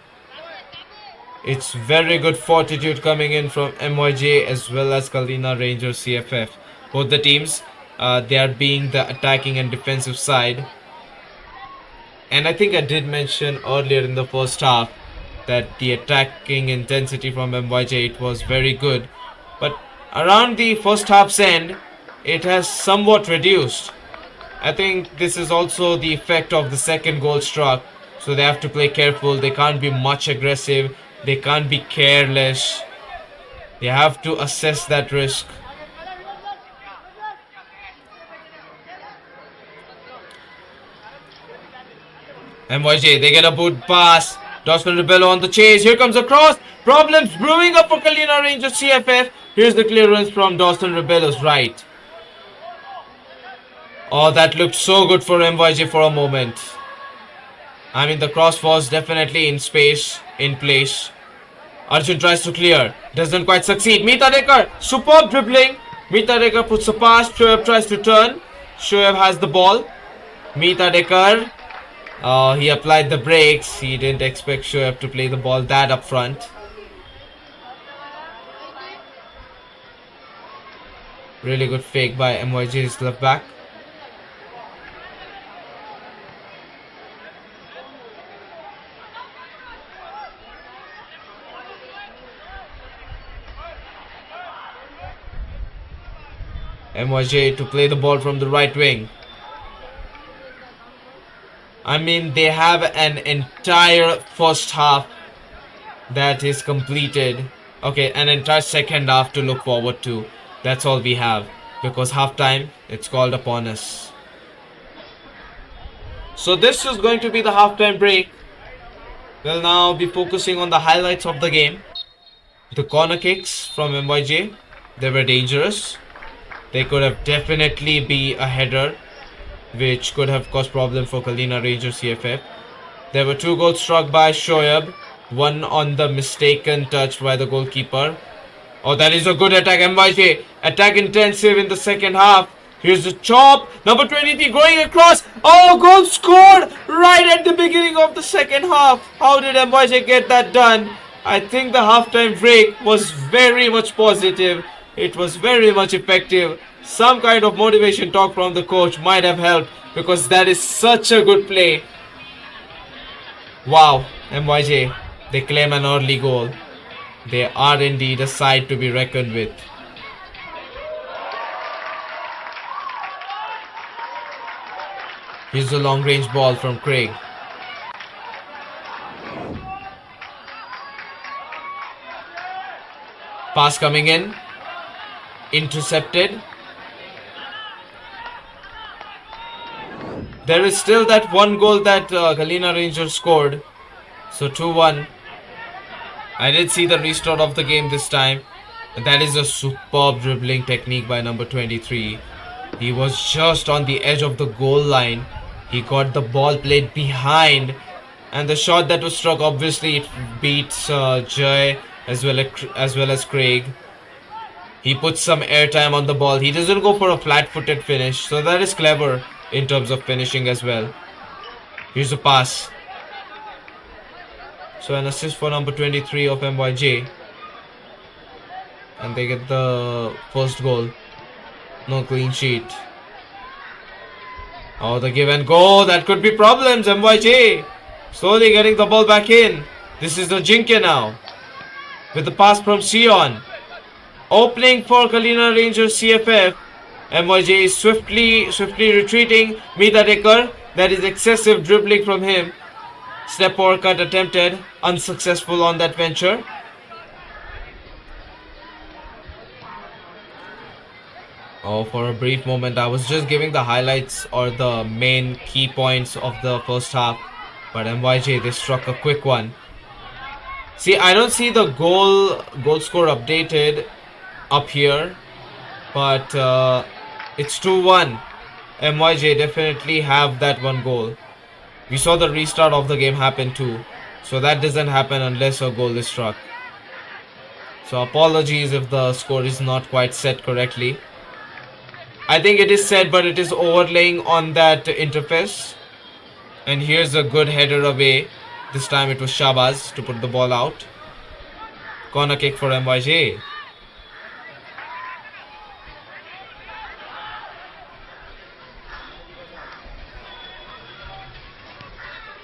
It's very good fortitude coming in from MYJ as well as Kalina Rangers CFF. Both the teams, they are being the attacking and defensive side. And I think I did mention earlier in the first half that the attacking intensity from MYJ, it was very good. But around the first half's end, it has somewhat reduced. I think this is also the effect of the second goal struck. So they have to play careful. They can't be much aggressive. They can't be careless. They have to assess that risk. MYJ, they get a boot pass. Dawson Rebello on the chase. Here comes a cross. Problems brewing up for Kalina Rangers CFF. Here's the clearance from Dawson Rebello's right. Oh, that looked so good for MYJ for a moment. I mean, the cross was definitely in space, in place. Arjun tries to clear. Doesn't quite succeed. Meeta Dekar, superb dribbling. Meeta Dekar puts a pass. Shoaib tries to turn. Shoaib has the ball. Meeta Dekar. He applied the brakes. He didn't expect Shoaib to play the ball that up front. Really good fake by MYJ's left back. MYJ to play the ball from the right wing. I mean, they have an entire first half that is completed. Okay, an entire second half to look forward to. That's all we have. Because halftime, it's called upon us. So this is going to be the halftime break. We'll now be focusing on the highlights of the game. The corner kicks from MYJ, they were dangerous. They could have definitely be a header, which could have caused problem for Kalina Rangers CFF. There were 2 goals struck by Shoaib, one on the mistaken touch by the goalkeeper. Oh, that is a good attack. MYJ, attack intensive in the second half. Here's the chop. Number 23 going across. Oh, goal scored right at the beginning of the second half. How did MYJ get that done? I think the halftime break was very much positive. It was very much effective. Some kind of motivation talk from the coach might have helped because that is such a good play. Wow, MYJ, they claim an early goal. They are indeed a side to be reckoned with. Here's a long range ball from Craig. Pass coming in. Intercepted. There is still that one goal that Kalina Rangers scored. So 2-1. I did see the restart of the game this time. That is a superb dribbling technique by number 23. He was just on the edge of the goal line. He got the ball played behind. And the shot that was struck, obviously, it beats Jay as well as Craig. He puts some airtime on the ball. He doesn't go for a flat-footed finish. So that is clever in terms of finishing as well. Here's a pass. So an assist for number 23 of MYJ. And they get the first goal. No clean sheet. Oh, the give and go. That could be problems. MYJ slowly getting the ball back in. This is the Jinke now. With the pass from Sion. Opening for Kalina Rangers CFF. MYJ is swiftly retreating. Mida Dekar. That is excessive dribbling from him. Step or cut attempted. Unsuccessful on that venture. Oh, for a brief moment, I was just giving the highlights or the main key points of the first half. But MYJ, they struck a quick one. See, I don't see the goal score updated up here. But it's 2-1. MYJ definitely have that one goal. We saw the restart of the game happen too. So that doesn't happen unless a goal is struck. So apologies if the score is not quite set correctly. I think it is set, but it is overlaying on that interface. And here's a good header away. This time it was Shabazz to put the ball out. Corner kick for MYJ.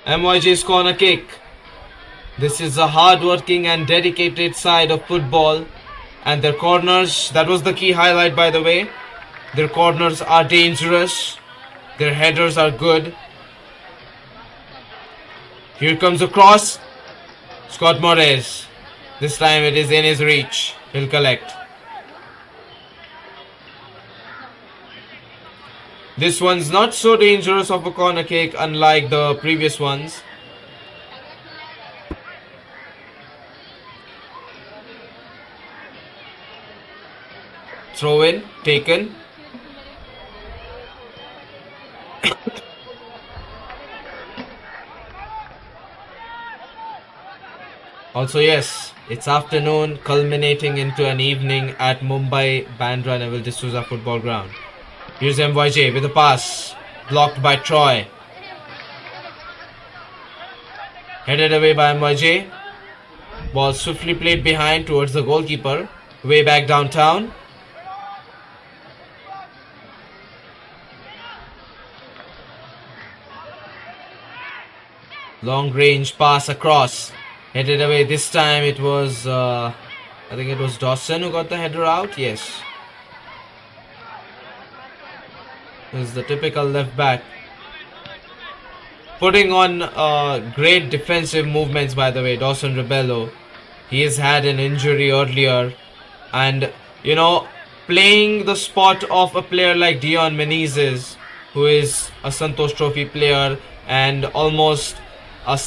MYJ's corner kick. This is a hard-working and dedicated side of football. And their corners, that was the key highlight by the way. Their corners are dangerous. Their headers are good. Here comes a cross. Scott Morris. This time it is in his reach. He'll collect. This one's not so dangerous of a corner kick unlike the previous ones. Throw in, taken. Also, yes, it's afternoon, culminating into an evening at Mumbai Bandra Neville D'Souza football ground. Here's MYJ with a pass, blocked by Troy. Headed away by MYJ. Ball swiftly played behind towards the goalkeeper. Way back downtown. Long range pass across. Headed away. This time it was, I think it was Dawson who got the header out. Yes. This is the typical left back. Putting on great defensive movements by the way, Dawson Rebello. He has had an injury earlier. And, you know, playing the spot of a player like Dion Menezes, who is a Santosh Trophy player and almost a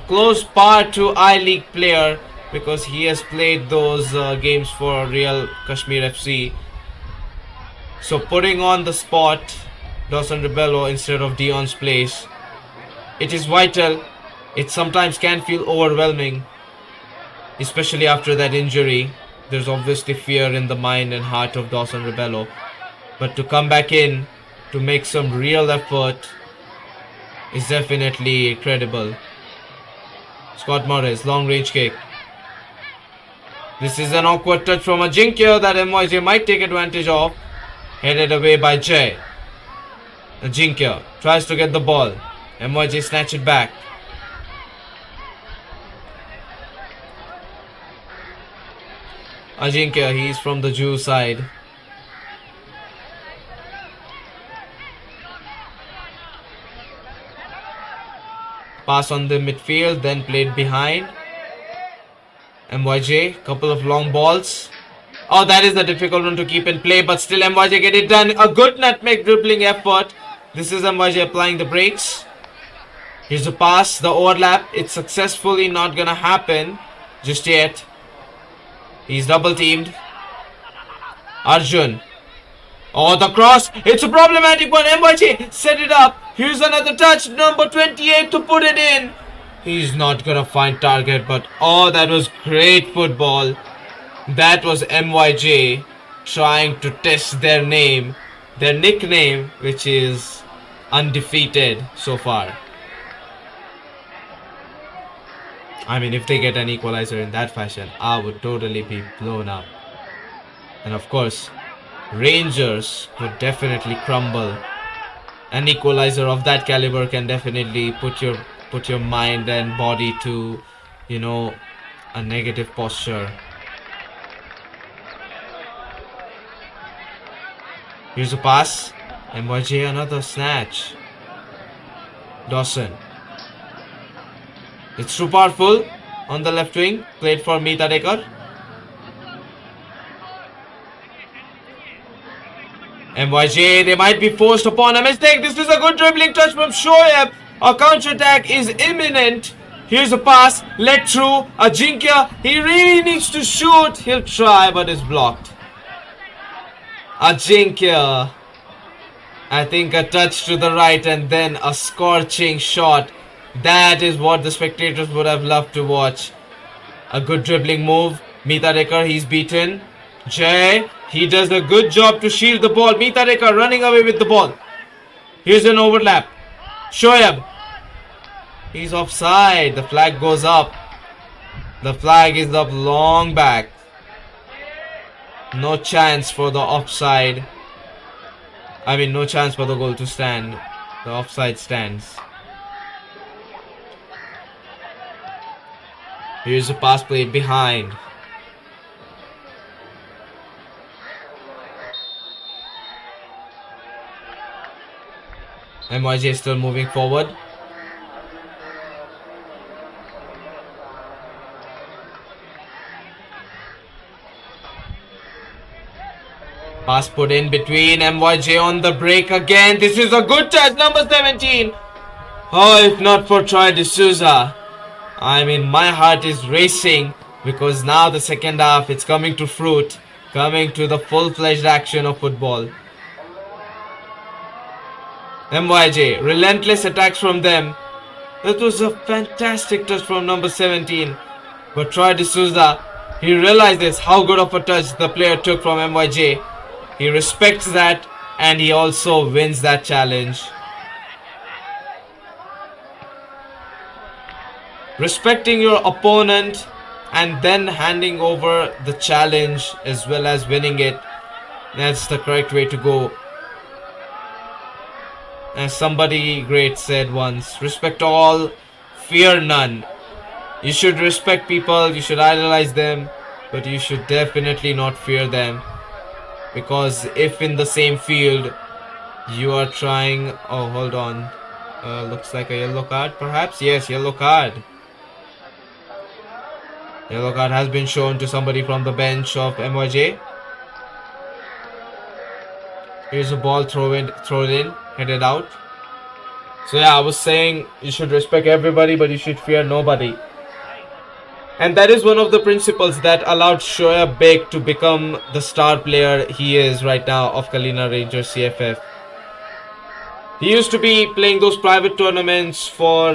close par to I-League player because he has played those games for Real Kashmir FC. So putting on the spot Dawson Rebello instead of Dion's place, it is vital. It sometimes can feel overwhelming, especially after that injury. There's obviously fear in the mind and heart of Dawson Rebello. But to come back in, to make some real effort, is definitely credible. Scott Morris, long range kick. This is an awkward touch from Ajinkya that MYJ might take advantage of. Headed away by Jay. Ajinkya tries to get the ball. MYJ snatch it back. Ajinkya, he's from the Jew side. Pass on the midfield, then played behind. MYJ, couple of long balls. Oh, that is a difficult one to keep in play, but still MYJ get it done. A good nutmeg dribbling effort. This is MYJ applying the brakes. Here's a pass, the overlap. It's successfully not gonna happen just yet. He's double teamed. Arjun. Oh, the cross. It's a problematic one. MYJ set it up. Here's another touch. Number 28 to put it in. He's not gonna find target, but oh, that was great football. That was MYJ trying to test their name, their nickname, which is undefeated so far. I mean, if they get an equalizer in that fashion, I would totally be blown up. And of course, Rangers would definitely crumble. An equalizer of that caliber can definitely put your mind and body to, a negative posture. Here's a pass. MYJ another snatch. Dawson. It's too powerful on the left wing. Played for Meeta Dekar. MYJ, they might be forced upon a mistake. This is a good dribbling touch from Shoaib. A counter-attack is imminent. Here's a pass. Let through. Ajinkya, he really needs to shoot. He'll try, but it's blocked. Ajinkya. I think a touch to the right and then a scorching shot. That is what the spectators would have loved to watch. A good dribbling move. Meeta Dekar, he's beaten. Jay, he does a good job to shield the ball. Meeta Dekar running away with the ball. Here's an overlap. Shoaib. He's offside. The flag goes up. The flag is up long back. No chance for the offside. I mean, no chance for the goal to stand. The offside stands. Here's a pass played behind. MYJ still moving forward. Pass put in between. MYJ on the break again. This is a good touch. Number 17. Oh, if not for Troy D'Souza. I mean, my heart is racing because now the second half, it's coming to fruit. Coming to the full-fledged action of football. MYJ, relentless attacks from them. That was a fantastic touch from number 17. But Troy D'Souza, he realizes how good of a touch the player took from MYJ. He respects that and he also wins that challenge. Respecting your opponent and then handing over the challenge as well as winning it. That's the correct way to go. As somebody great said once, respect all, fear none. You should respect people, you should idolize them, but you should definitely not fear them. Because if in the same field you are trying... Oh, hold on. Looks like a yellow card perhaps? Yes, yellow card. Yellow card has been shown to somebody from the bench of MYJ. Here's a ball thrown in, headed out. So yeah, I was saying you should respect everybody, but you should fear nobody. And that is one of the principles that allowed Shoaib Beg to become the star player he is right now of Kalina Rangers CFF. He used to be playing those private tournaments for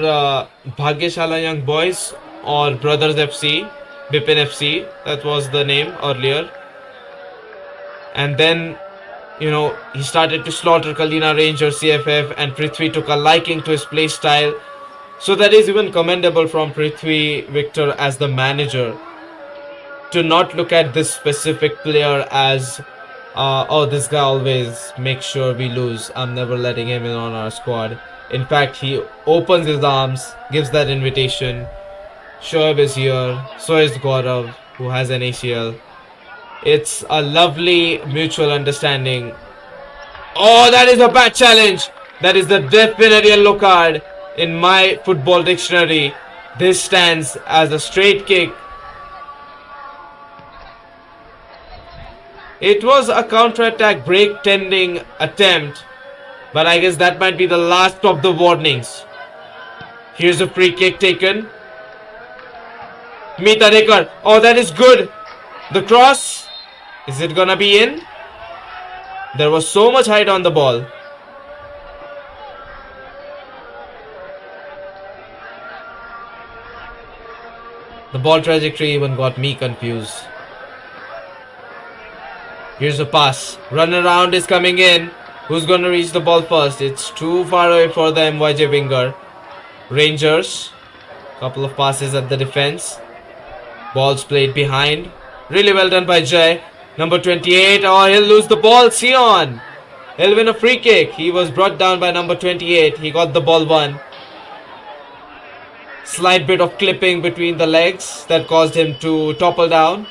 Bhagyashala Young Boys or Brothers FC, Bipin FC, that was the name earlier. And then, he started to slaughter Kalina Rangers CFF and Prithvi took a liking to his play style. So that is even commendable from Prithvi Victor as the manager to not look at this specific player as oh, this guy always makes sure we lose, I'm never letting him in on our squad. In fact, he opens his arms, gives that invitation. Shoaib is here, so is Gaurav, who has an ACL. It's a lovely mutual understanding. Oh, that is a bad challenge. That is the definite yellow card. In my football dictionary, this stands as a straight kick. It was a counter-attack break tending attempt, but I guess that might be the last of the warnings. Here's a free kick taken. Mita Dekar. Oh, that is good. The cross. Is it gonna be in? There was so much height on the ball. The ball trajectory even got me confused. Here's a pass. Run around is coming in. Who's gonna reach the ball first? It's too far away for the MYJ winger. Rangers. Couple of passes at the defense. Balls played behind. Really well done by Jay. Number 28. Oh, he'll lose the ball. Sion. He'll win a free kick. He was brought down by number 28. He got the ball one. Slight bit of clipping between the legs that caused him to topple down.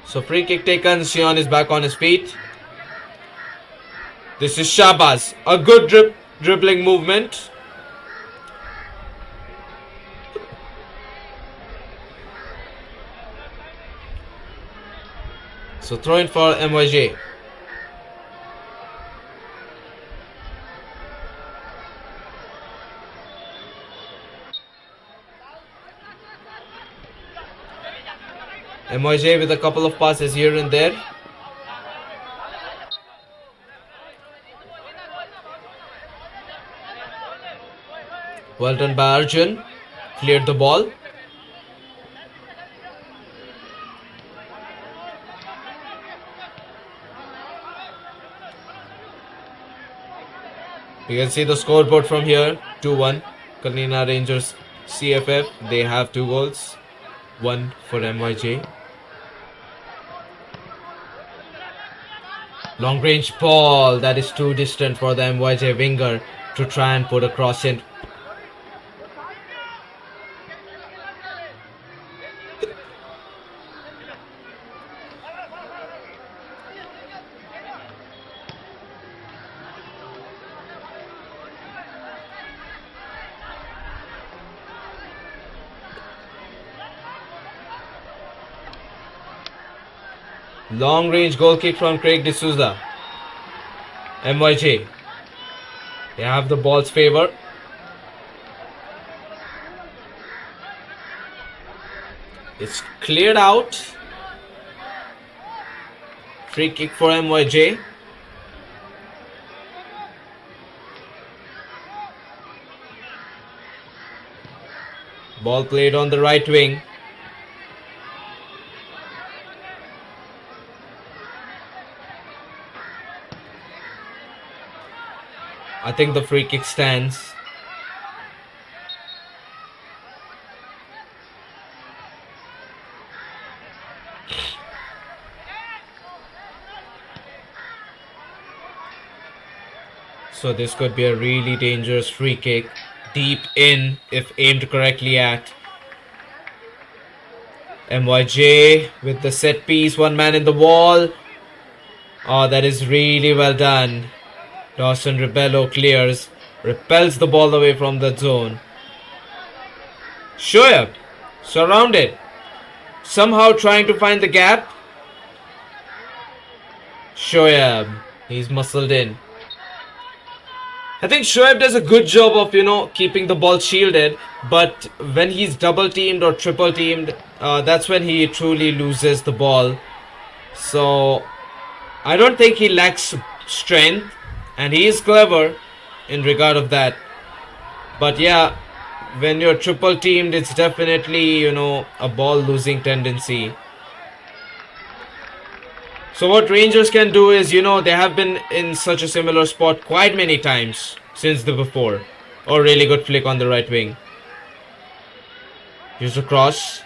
So free kick taken. Sion is back on his feet. This is Shabazz. A good dribbling movement. So throw in for MYJ. MYJ with a couple of passes here and there. Well done by Arjun. Cleared the ball. You can see the scoreboard from here. 2-1. Kalina Rangers CFF. They have 2 goals. 1 for MYJ. Long range ball. That is too distant for the MYJ winger to try and put a cross in. Long range goal kick from Craig D'Souza. MYJ. They have the ball's favor. It's cleared out. Free kick for MYJ. Ball played on the right wing. I think the free kick stands. So this could be a really dangerous free kick. Deep in if aimed correctly at. MYJ with the set piece. One man in the wall. Oh, that is really well done. Dawson Rebello clears. Repels the ball away from the zone. Shoaib. Surrounded. Somehow trying to find the gap. Shoaib. He's muscled in. I think Shoaib does a good job of, keeping the ball shielded. But when he's double teamed or triple teamed, that's when he truly loses the ball. So, I don't think he lacks strength. And he is clever in regard of that. But yeah, when you're triple teamed, it's definitely, a ball losing tendency. So what Rangers can do is, they have been in such a similar spot quite many times since the before. Oh, really good flick on the right wing. Here's a cross.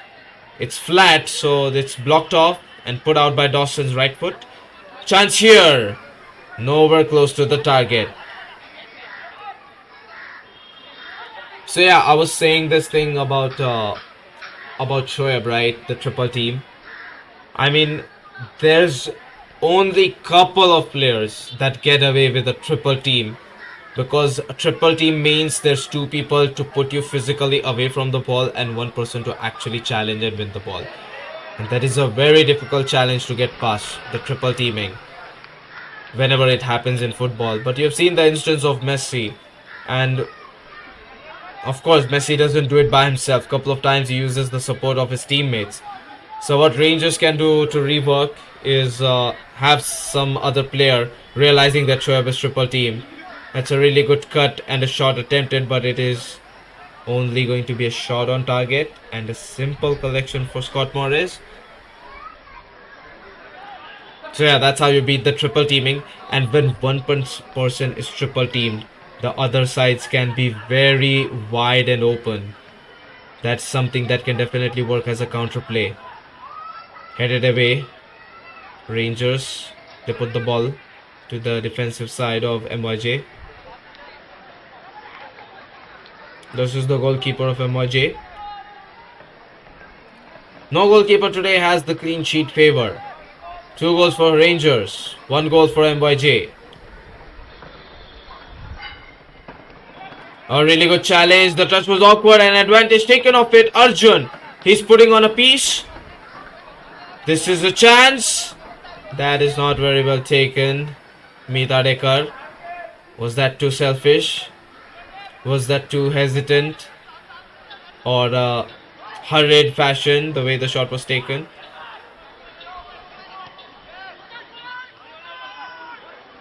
It's flat, so it's blocked off and put out by Dawson's right foot. Chance here. Nowhere close to the target. So yeah, I was saying this thing about Shoaib, right? The triple team. I mean, there's only couple of players that get away with a triple team, because a triple team means there's two people to put you physically away from the ball and one person to actually challenge and win the ball. And that is a very difficult challenge to get past, the triple teaming, whenever it happens in football. But you've seen the instance of Messi, and of course, Messi doesn't do it by himself. Couple of times he uses the support of his teammates. So what Rangers can do to rework is have some other player realizing that Shoaib is triple team. That's a really good cut and a shot attempted, but it is only going to be a shot on target and a simple collection for Scott Morris. So yeah, that's how you beat the triple teaming. And when one person is triple teamed, the other sides can be very wide and open. That's something that can definitely work as a counter play. Headed away, Rangers, they put the ball to the defensive side of MYJ. This is the goalkeeper of MYJ. No goalkeeper today has the clean sheet favor. 2 goals for Rangers, 1 goal for MYJ. A really good challenge. The touch was awkward and advantage taken off it. Arjun, he's putting on a piece. This is a chance. That is not very well taken. Meeta Dekar. Was that too selfish? Was that too hesitant? Or hurried fashion, the way the shot was taken?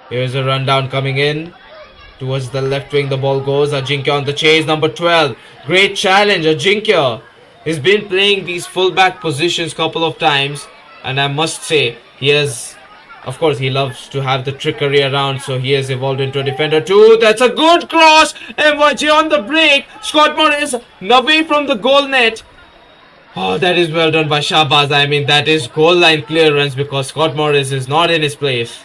Here's a rundown coming in. Towards the left wing, the ball goes. Ajinkya on the chase, number 12. Great challenge, Ajinkya. He's been playing these fullback positions couple of times, and I must say, he has, of course, he loves to have the trickery around, so he has evolved into a defender too. That's a good cross. MYJ on the break. Scott Morris away from the goal net. Oh, that is well done by Shahbaz. I mean, that is goal line clearance because Scott Morris is not in his place.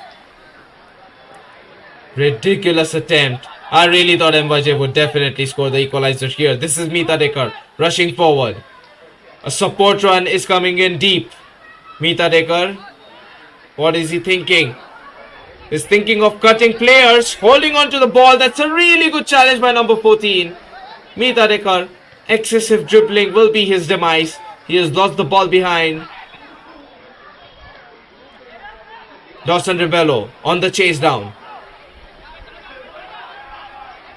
Ridiculous attempt. I really thought MYJ would definitely score the equalizer here. This is Meeta Dekar rushing forward. A support run is coming in deep. Meeta Dekar, what is he thinking? He's thinking of cutting players, holding on to the ball. That's a really good challenge by number 14. Meeta Dekar, excessive dribbling will be his demise. He has lost the ball behind. Dawson Rebello on the chase down.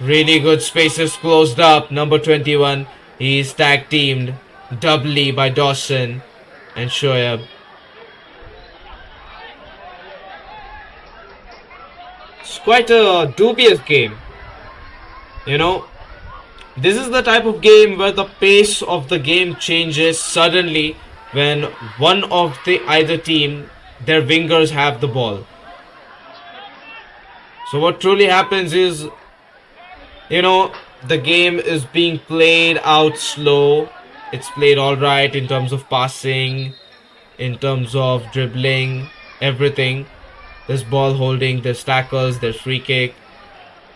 Really good spaces closed up. Number 21. He's tag teamed doubly by Dawson and Shoaib. It's quite a dubious game. You know, this is the type of game where the pace of the game changes suddenly when one of the either team, their wingers have the ball. So what truly happens is, you know, the game is being played out slow. It's played alright in terms of passing, in terms of dribbling, everything. There's ball holding, there's tackles, there's free kick.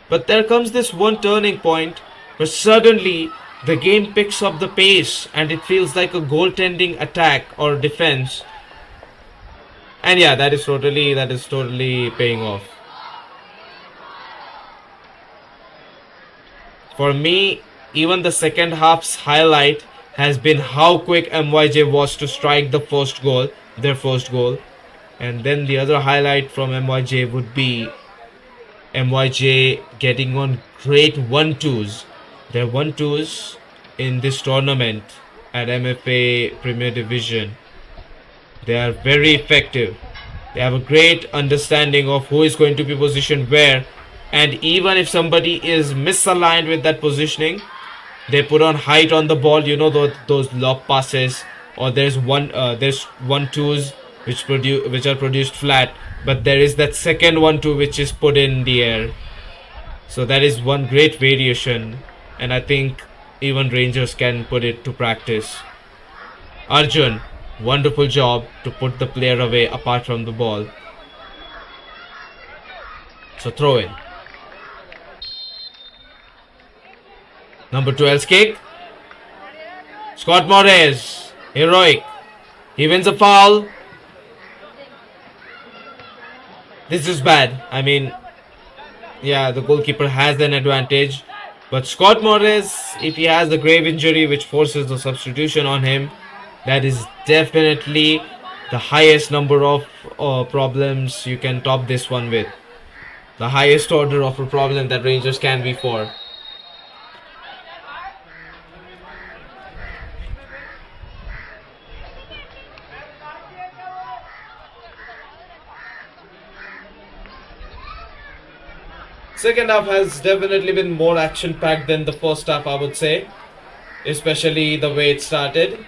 But there comes this one turning point where suddenly the game picks up the pace and it feels like a goaltending attack or defense. And yeah, that is totally paying off. For me, even the second half's highlight has been how quick MYJ was to strike the first goal, their first goal. And then the other highlight from MYJ would be MYJ getting on great 1-2s. Their 1-2s in this tournament at MFA Premier Division, they are very effective. They have a great understanding of who is going to be positioned where. And even if somebody is misaligned with that positioning, they put on height on the ball. You know, those lob passes, or there's 1-2s which are produced flat, but there is that second 1-2 which is put in the air. So that is one great variation, and I think even Rangers can put it to practice. Arjun, wonderful job to put the player away apart from the ball. So throw in. Number 12's kick. Scott Morris. Heroic. He wins a foul. This is bad. I mean, yeah, the goalkeeper has an advantage. But Scott Morris, if he has a grave injury which forces the substitution on him, that is definitely the highest number of problems you can top this one with. The highest order of a problem that Rangers can be for. Second half has definitely been more action packed than the first half, I would say, especially the way it started.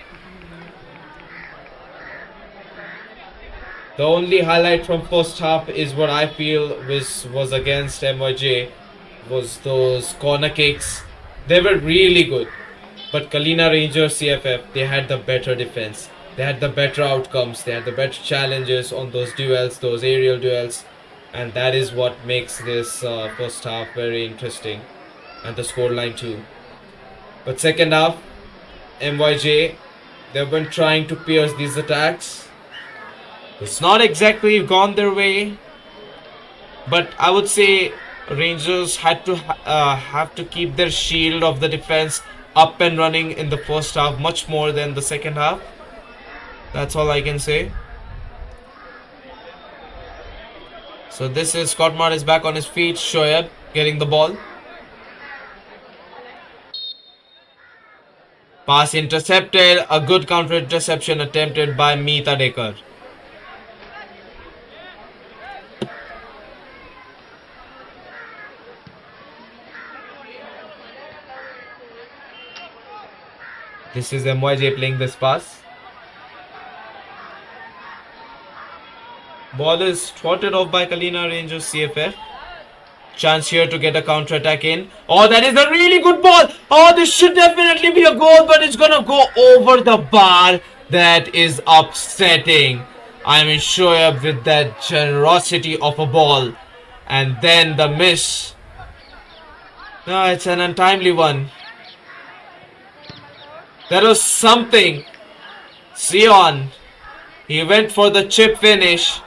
The only highlight from first half is what I feel was against MYJ, was those corner kicks. They were really good, but Kalina Rangers CFF, they had the better defense. They had the better outcomes. They had the better challenges on those duels, those aerial duels, and that is what makes this first half very interesting, and the scoreline too. But second half, MYJ, they've been trying to pierce these attacks. It's not exactly gone their way, but I would say Rangers had to have to keep their shield of the defense up and running in the first half much more than the second half. That's all I can say. So this is Scott Morris back on his feet. Shoaib getting the ball. Pass intercepted. A good counter interception attempted by Meet Adekar. This is MYJ playing this pass. Ball is trotted off by Kalina Rangers CFF. Chance here to get a counter attack in. Oh, that is a really good ball. Oh, this should definitely be a goal, but it's gonna go over the bar. That is upsetting. I mean, Shoaib with that generosity of a ball. And then the miss. No, it's an untimely one. That was something. Sion. He went for the chip finish.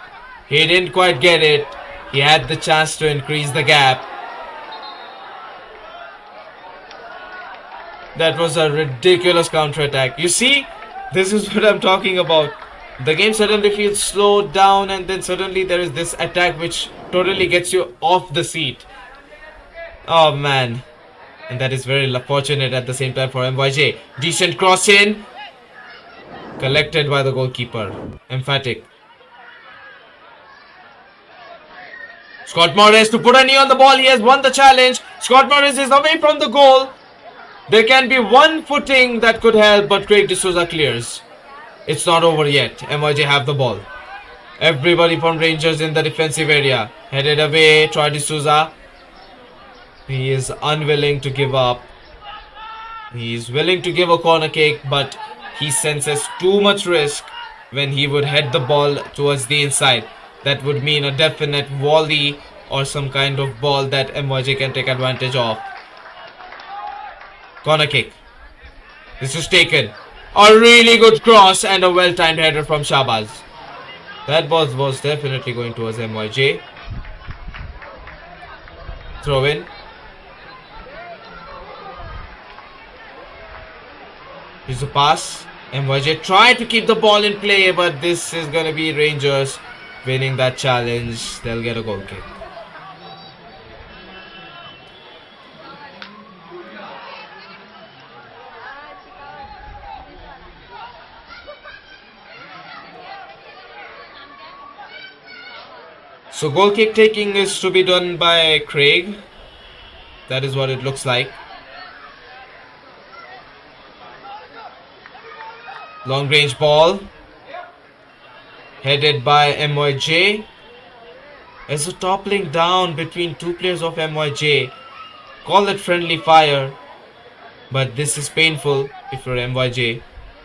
He didn't quite get it. He had the chance to increase the gap. That was a ridiculous counter-attack. You see, this is what I'm talking about. The game suddenly feels slowed down, and then suddenly there is this attack which totally gets you off the seat. Oh man. And that is very fortunate at the same time for MYJ. Decent cross in. Collected by the goalkeeper. Emphatic. Scott Morris to put a knee on the ball. He has won the challenge. Scott Morris is away from the goal. There can be one footing that could help, but Craig D'Souza clears. It's not over yet. MYJ have the ball. Everybody from Rangers in the defensive area. Headed away. Troy D'Souza. He is unwilling to give up. He is willing to give a corner kick, but he senses too much risk when he would head the ball towards the inside. That would mean a definite volley or some kind of ball that MYJ can take advantage of. Corner kick. This is taken. A really good cross and a well-timed header from Shabazz. That ball was definitely going towards MYJ. Throw in. Here's a pass. MYJ tried to keep the ball in play, but this is going to be Rangers winning that challenge. They'll get a goal kick. So goal kick taking is to be done by Craig. That is what it looks like. Long range ball. Headed by MYJ. There's a toppling down between two players of MYJ. Call it friendly fire. But this is painful if you're MYJ.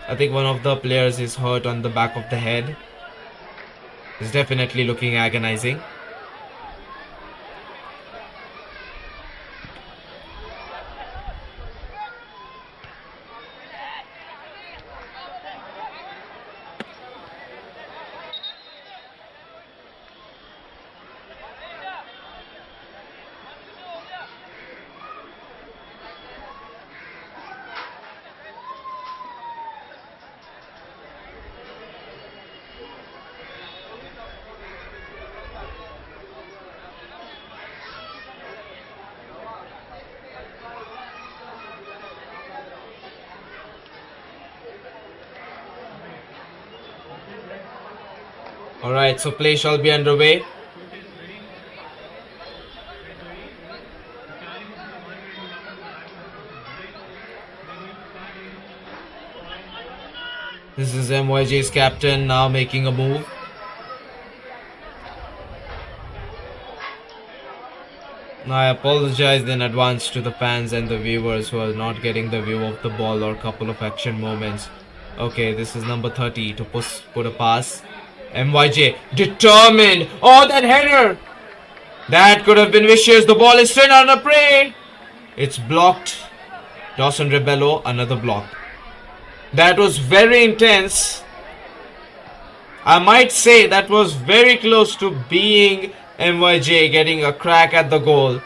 I think one of the players is hurt on the back of the head. It's definitely looking agonizing. Alright, so play shall be underway. This is MYJ's captain now making a move. I apologize in advance to the fans and the viewers who are not getting the view of the ball or couple of action moments. Okay, this is number 30 to put a pass. MYJ determined. Oh, that header! That could have been vicious. The ball is straight on a prey. It's blocked. Dawson Rebello, another block. That was very intense. I might say that was very close to being MYJ getting a crack at the goal.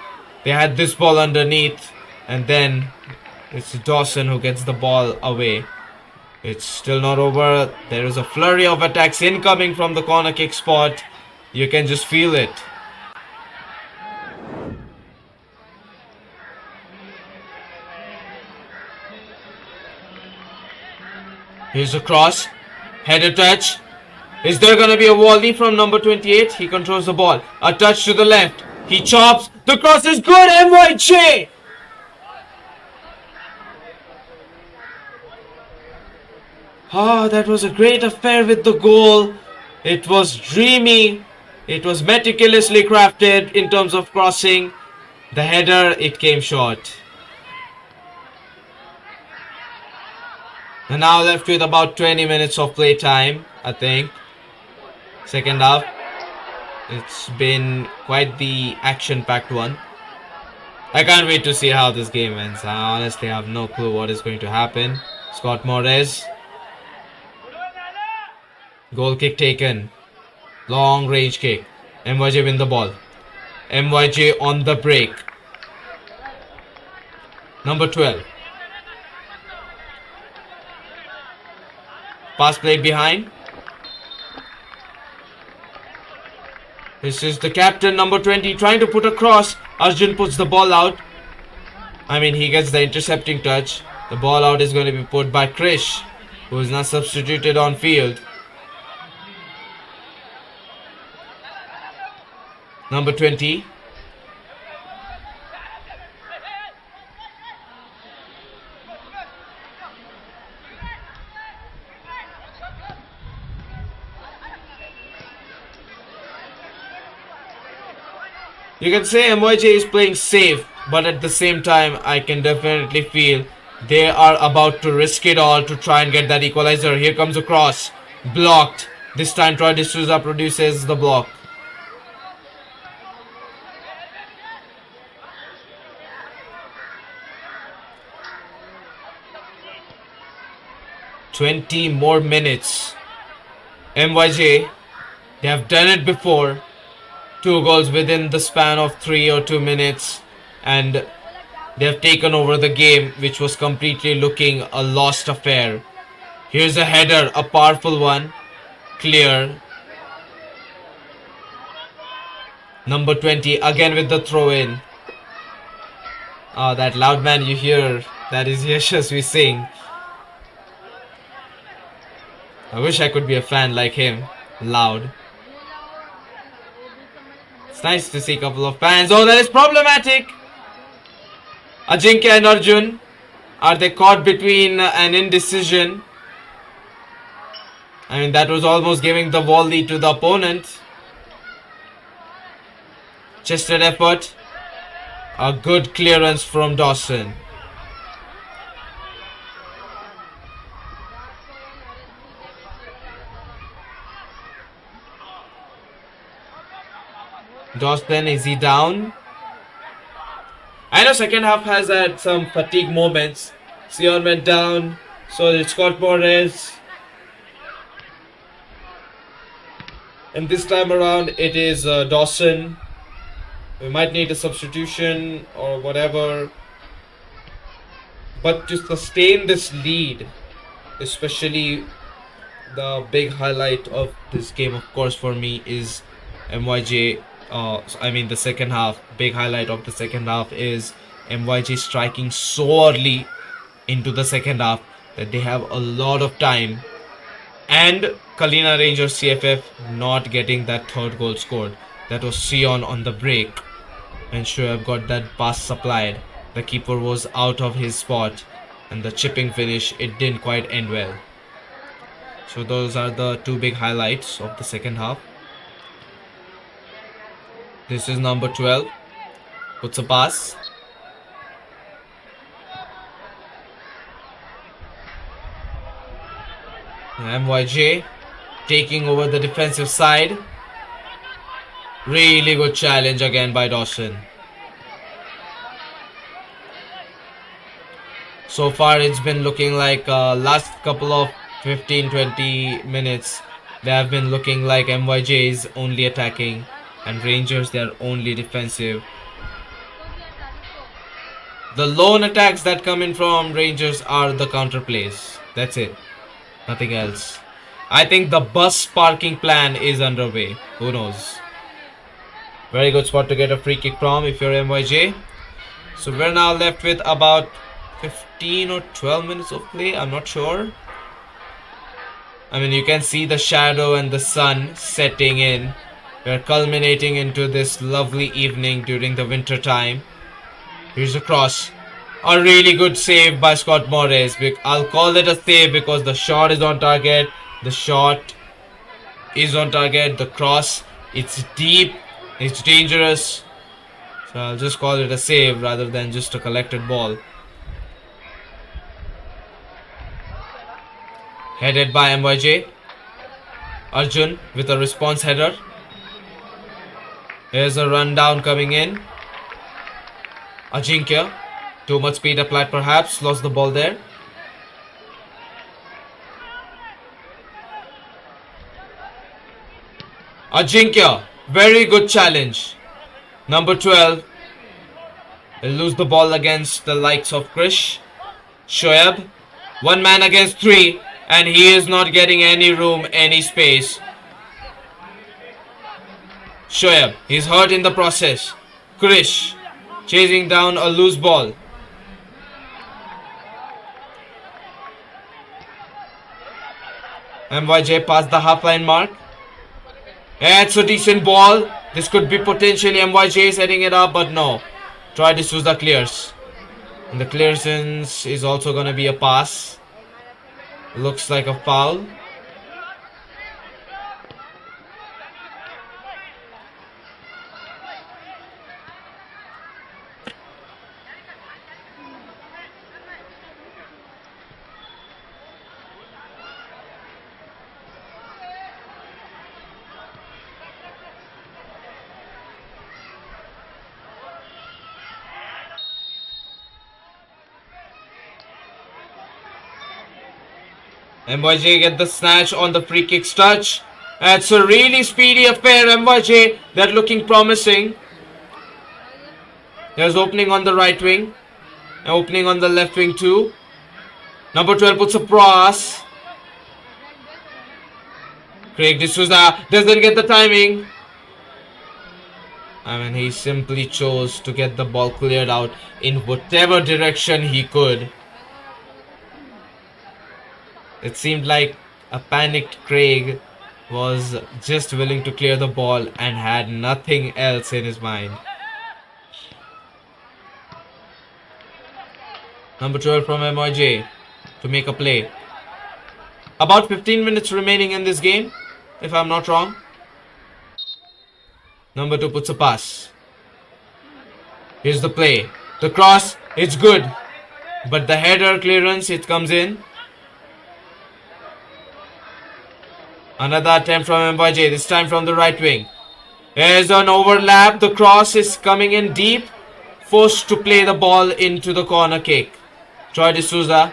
They had this ball underneath, and then it's Dawson who gets the ball away. It's still not over. There is a flurry of attacks incoming from the corner kick spot. You can just feel it. Here's a cross. Header touch. Is there going to be a volley from number 28? He controls the ball. A touch to the left. He chops. The cross is good. MYJ! That was a great affair with the goal. It was dreamy. It was meticulously crafted in terms of crossing. The header, it came short. And now left with about 20 minutes of play time, I think. Second half. It's been quite the action-packed one. I can't wait to see how this game ends. I honestly have no clue what is going to happen. Scott Morez. Goal kick taken. Long range kick. MYJ win the ball. MYJ on the break. Number 12. Pass played behind. This is the captain, number 20, trying to put a cross. Arjun puts the ball out. He gets the intercepting touch. The ball out is going to be put by Krish, who is now substituted on field. Number 20. You can say MYJ is playing safe, but at the same time, I can definitely feel they are about to risk it all to try and get that equalizer. Here comes a cross. Blocked. This time Troy D'Souza produces the block. "20 more minutes. MYJ, they have done it before. 2 goals within the span of 3 or 2 minutes, and they have taken over the game, which was completely looking a lost affair. Here's a header, a powerful one. Clear. Number 20 again with the throw in. That loud man you hear, that is Yashasvi Singh. I wish I could be a fan like him. Loud. It's nice to see a couple of fans. Oh, that is problematic. Ajinkya and Arjun. Are they caught between an indecision? That was almost giving the volley to the opponent. Chested effort. A good clearance from Dawson. Dawson, is he down? I know second half has had some fatigue moments. Sion went down. So it's Scott Morez. And this time around it is Dawson. We might need a substitution or whatever. But to sustain this lead, especially the big highlight of this game, of course, for me is MYJ. The second half. Big highlight of the second half is MYJ striking so early into the second half that they have a lot of time. And Kalina Rangers CFF not getting that third goal scored. That was Sion on the break. And Shoaib got that pass supplied. The keeper was out of his spot. And the chipping finish, it didn't quite end well. So those are the two big highlights of the second half. This is number 12. Puts a pass. MYJ taking over the defensive side. Really good challenge again by Dawson. So far it's been looking like last couple of 15-20 minutes they have been looking like MYJ is only attacking and Rangers they are only defensive. The lone attacks that come in from Rangers are the counter plays. That's it. Nothing else. I think the bus parking plan is underway. Who knows? Very good spot to get a free kick from if you're MYJ. So we're now left with about 15 or 12 minutes of play. I'm not sure. I mean, you can see the shadow and the sun setting in. We're culminating into this lovely evening during the winter time. Here's a cross. A really good save by Scott Morris. I'll call it a save because the shot is on target. The shot is on target. The cross, it's deep. It's dangerous. So I'll just call it a save rather than just a collected ball. Headed by MYJ. Arjun with a response header. Here's a rundown coming in. Ajinkya. Too much speed applied perhaps. Lost the ball there. Ajinkya. Very good challenge. Number 12. He'll lose the ball against the likes of Krish. Shoaib. One man against three. And he is not getting any room, any space. Shoaib. He's hurt in the process. Krish. Chasing down a loose ball. MYJ past the half-line mark. It's a decent ball. This could be potentially MYJ setting it up, but no. Troy D'Souza clears. And the clearance is also going to be a pass. Looks like a foul. MYJ get the snatch on the free kick touch. It's a really speedy affair. MYJ, they're looking promising. There's opening on the right wing. Opening on the left wing too. Number 12 puts a pass. Craig D'Souza doesn't get the timing. I mean, he simply chose to get the ball cleared out in whatever direction he could. It seemed like a panicked Craig was just willing to clear the ball and had nothing else in his mind. Number 12 from MYJ to make a play. About 15 minutes remaining in this game, if I'm not wrong. Number 2 puts a pass. Here's the play. The cross, it's good. But the header clearance, it comes in. Another attempt from MYJ, this time from the right wing. There's an overlap. The cross is coming in deep. Forced to play the ball into the corner kick. Troy D'Souza.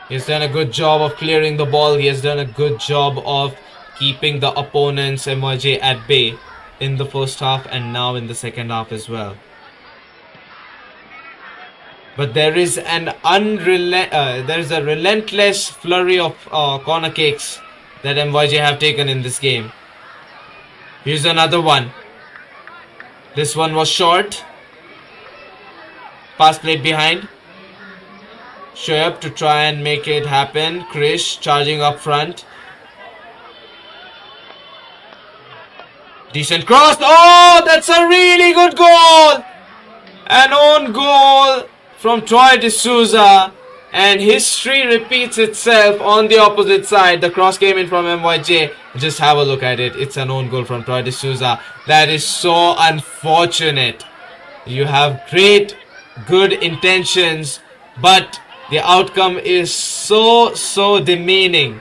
He's done a good job of clearing the ball. He has done a good job of keeping the opponents MYJ at bay in the first half and now in the second half as well. But there is a relentless flurry of corner kicks that MYJ have taken in this game. Here's another one. This one was short. Pass played behind. Shoaib to try and make it happen. Krish charging up front. Decent cross. Oh, that's a really good goal. An own goal from Troy D'Souza. And history repeats itself on the opposite side. The cross came in from MYJ. Just have a look at it. It's an own goal from Troy D'Souza. That is so unfortunate. You have great, good intentions, but the outcome is so demeaning.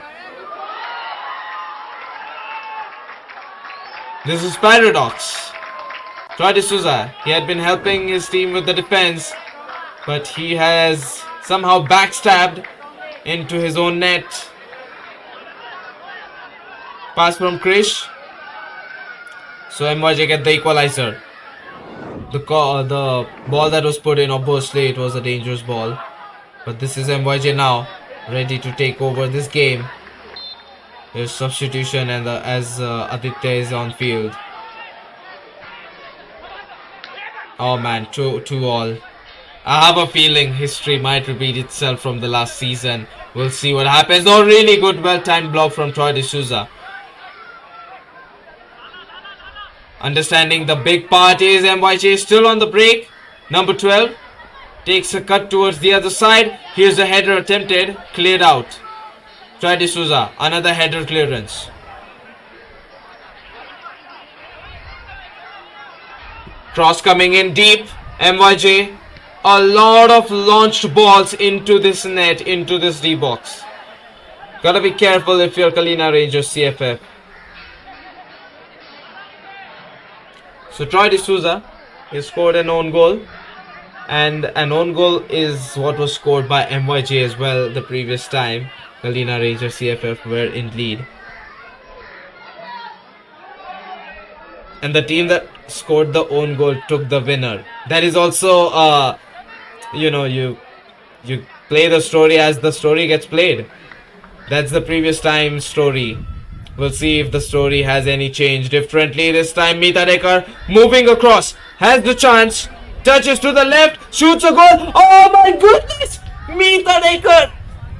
This is paradox. Troy D'Souza, he had been helping his team with the defense, but he has somehow backstabbed into his own net. Pass from Krish. So MYJ get the equalizer. The ball that was put in, obviously it was a dangerous ball. But this is MYJ now, ready to take over this game. There's substitution and as Aditya is on field. Oh man, 2-2 I have a feeling history might repeat itself from the last season. We'll see what happens. Oh, really good, well-timed block from Troy D'Souza. Understanding the big part is MYJ still on the break. Number 12 takes a cut towards the other side. Here's a header attempted, cleared out. Troy D'Souza, another header clearance. Cross coming in deep. MYJ, a lot of launched balls into this net, into this D box. Gotta be careful if you're Kalina Rangers CFF. So Troy D'Souza, he scored an own goal. And an own goal is what was scored by MYJ as well the previous time. Kalina Rangers CFF were in lead. And the team that scored the own goal took the winner. That is also, you play the story as the story gets played. That's the previous time story. We'll see if the story has any change differently. This time Meeta Dekar moving across. Has the chance. Touches to the left. Shoots a goal. Oh my goodness! Meeta Dekar!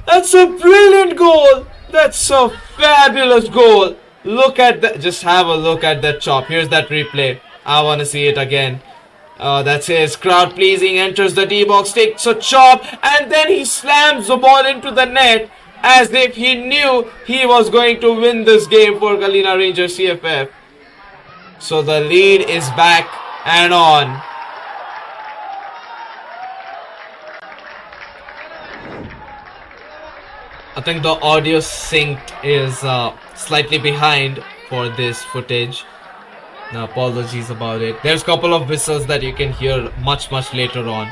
That's a brilliant goal. That's a fabulous goal. Look at that. Just have a look at that chop. Here's that replay. I want to see it again. That's his crowd pleasing. Enters the D box. Takes a chop. And then he slams the ball into the net. As if he knew he was going to win this game for Kalina Rangers CFF. So the lead is back and on. I think the audio sync is slightly behind for this footage. Now, apologies about it. There's a couple of whistles that you can hear much later on.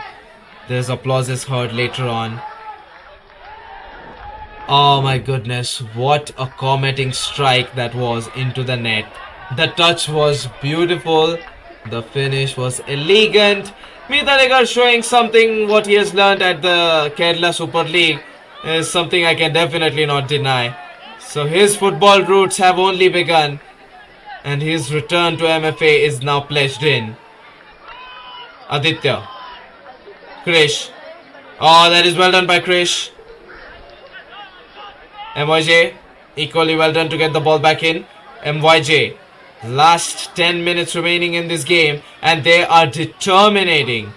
There's applauses heard later on. Oh my goodness, what a cometing strike that was into the net. The touch was beautiful. The finish was elegant. Meeta Dekar showing something what he has learned at the Kerala Super League is something I can definitely not deny. So his football roots have only begun and his return to MFA is now pledged in. Aditya. Krish. Oh, that is well done by Krish. MYJ, equally well done to get the ball back in. MYJ, last 10 minutes remaining in this game and they are determinating.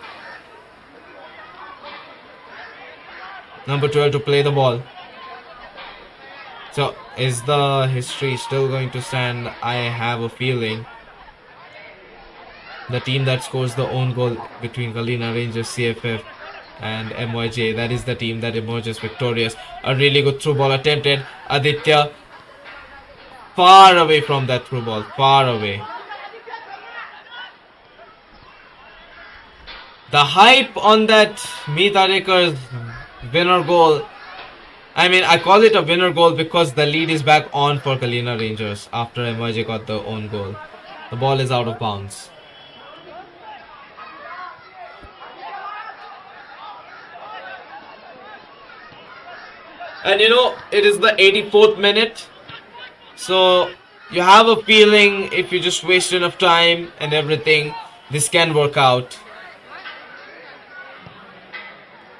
Number 12 to play the ball. So, is the history still going to stand? I have a feeling. The team that scores the own goal between Kalina Rangers CFF and MYJ, that is the team that emerges victorious. A really good through ball attempted. Aditya far away from that through ball, far away. The hype on that Meeta Dekar's winner goal, I mean, I call it a winner goal because the lead is back on for Kalina Rangers after MYJ got the own goal. The ball is out of bounds. And you know, it is the 84th minute. So, you have a feeling if you just waste enough time and everything, this can work out.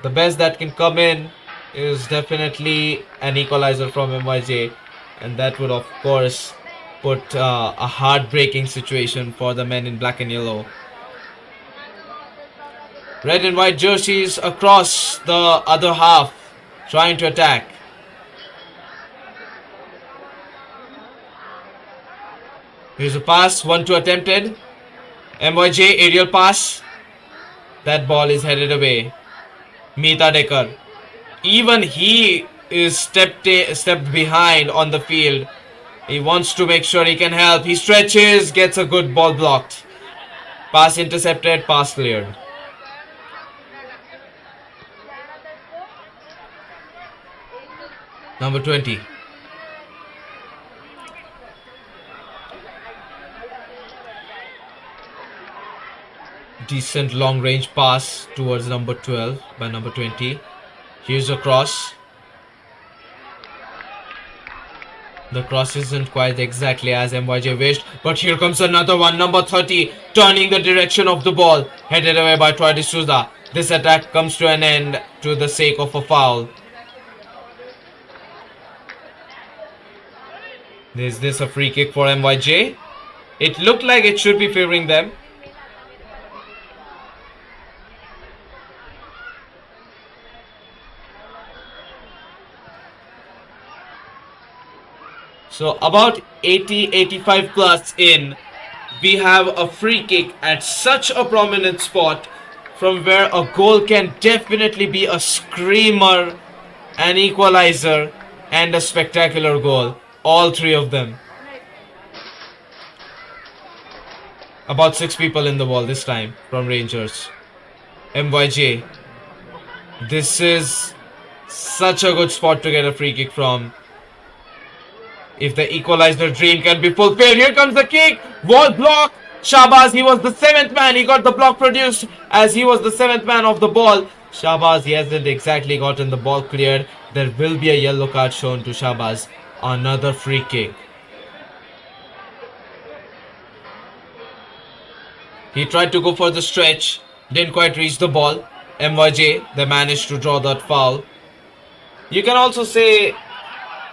The best that can come in is definitely an equalizer from MYJ, and that would, of course, put a heartbreaking situation for the men in black and yellow. Red and white jerseys across the other half, trying to attack. Here's a pass, 1-2 attempted. MYJ aerial pass. That ball is headed away. Meeta Dekar. Even he is stepped behind on the field. He wants to make sure he can help. He stretches, gets a good ball blocked. Pass intercepted, pass cleared. Number 20. Decent long range pass towards number 12 by number 20. Here's a cross. The cross isn't quite exactly as MYJ wished, but here comes another one, number 30, turning the direction of the ball, headed away by Troy D'Souza. This attack comes to an end to the sake of a foul. Is this a free kick for MYJ? It looked like it should be favoring them. So about 80-85 plus in, we have a free kick at such a prominent spot from where a goal can definitely be a screamer, an equalizer, and a spectacular goal. All three of them. About 6 people in the ball this time from Rangers. MYJ. This is such a good spot to get a free kick from. If the equalizer dream can be fulfilled. Here comes the kick. Wall block. Shahbaz, he was the 7th man. He got the block produced as he was the 7th man of the ball. Shahbaz, he hasn't exactly gotten the ball cleared. There will be a yellow card shown to Shahbaz. Another free kick. He tried to go for the stretch. Didn't quite reach the ball. MYJ, they managed to draw that foul. You can also say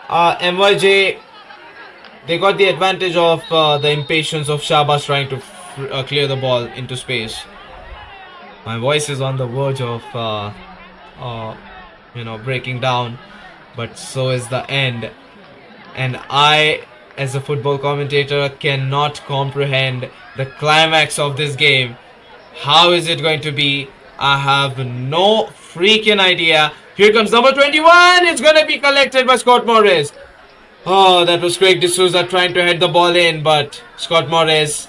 MYJ, they got the advantage of the impatience of Shahbaz trying to clear the ball into space. My voice is on the verge of, breaking down, but so is the end. And I, as a football commentator, cannot comprehend the climax of this game. How is it going to be? I have no freaking idea. Here comes number 21. It's going to be collected by Scott Morris. Oh, that was Craig D'Souza trying to head the ball in, but Scott Morris,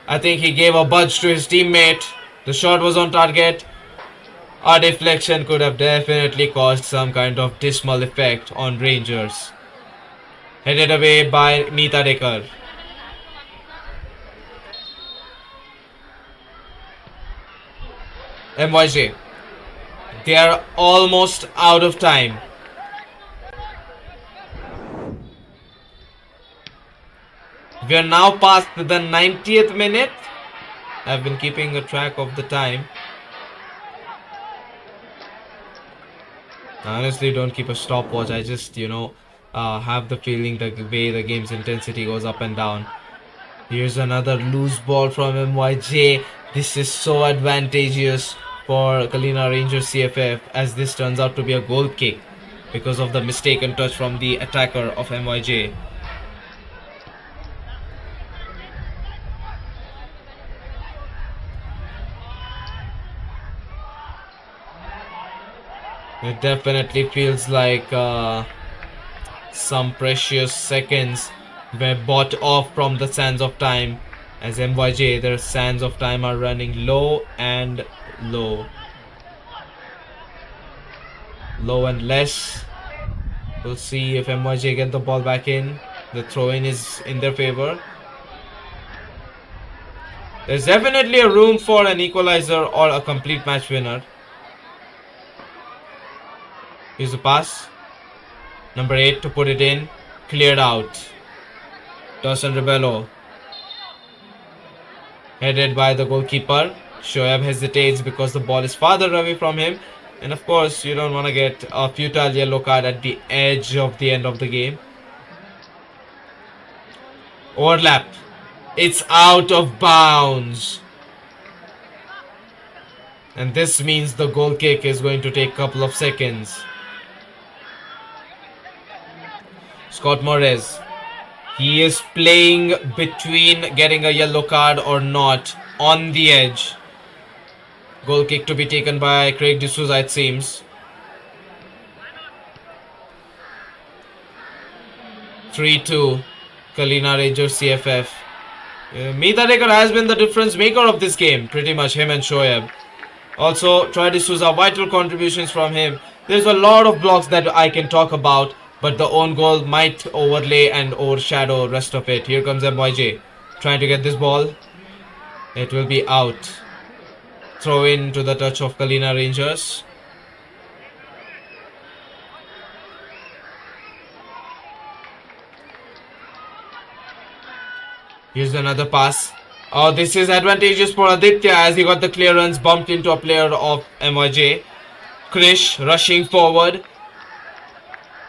I think he gave a budge to his teammate. The shot was on target. A deflection could have definitely caused some kind of dismal effect on Rangers. Headed away by Meeta Dekar. MYJ. They are almost out of time. We are now past the 90th minute. I've been keeping a track of the time. I honestly don't keep a stopwatch. I just, have the feeling the way the game's intensity goes up and down. Here's another loose ball from MYJ. This is so advantageous for Kalina Rangers CFF as this turns out to be a goal kick because of the mistaken touch from the attacker of MYJ. It definitely feels like some precious seconds were bought off from the sands of time, as MYJ, their sands of time are running low and low. Low and less. We'll see if MYJ get the ball back in. The throw-in is in their favor. There's definitely a room for an equalizer or a complete match winner. Here's the pass. Number 8 to put it in. Cleared out. Dawson Rebello. Headed by the goalkeeper. Shoaib hesitates because the ball is farther away from him. And of course, you don't want to get a futile yellow card at the edge of the end of the game. Overlap. It's out of bounds. And this means the goal kick is going to take a couple of seconds. Scott Morris. He is playing between getting a yellow card or not on the edge. Goal kick to be taken by Craig D'Souza, it seems. 3-2. Kalina Rangers CFF. Mitadekar has been the difference maker of this game. Pretty much him and Shoaib. Also, Troy D'Souza, vital contributions from him. There's a lot of blocks that I can talk about, but the own goal might overlay and overshadow rest of it. Here comes MYJ. Trying to get this ball. It will be out. Throw in to the touch of Kalina Rangers. Here's another pass. Oh, this is advantageous for Aditya as he got the clearance, bumped into a player of MYJ. Krish rushing forward.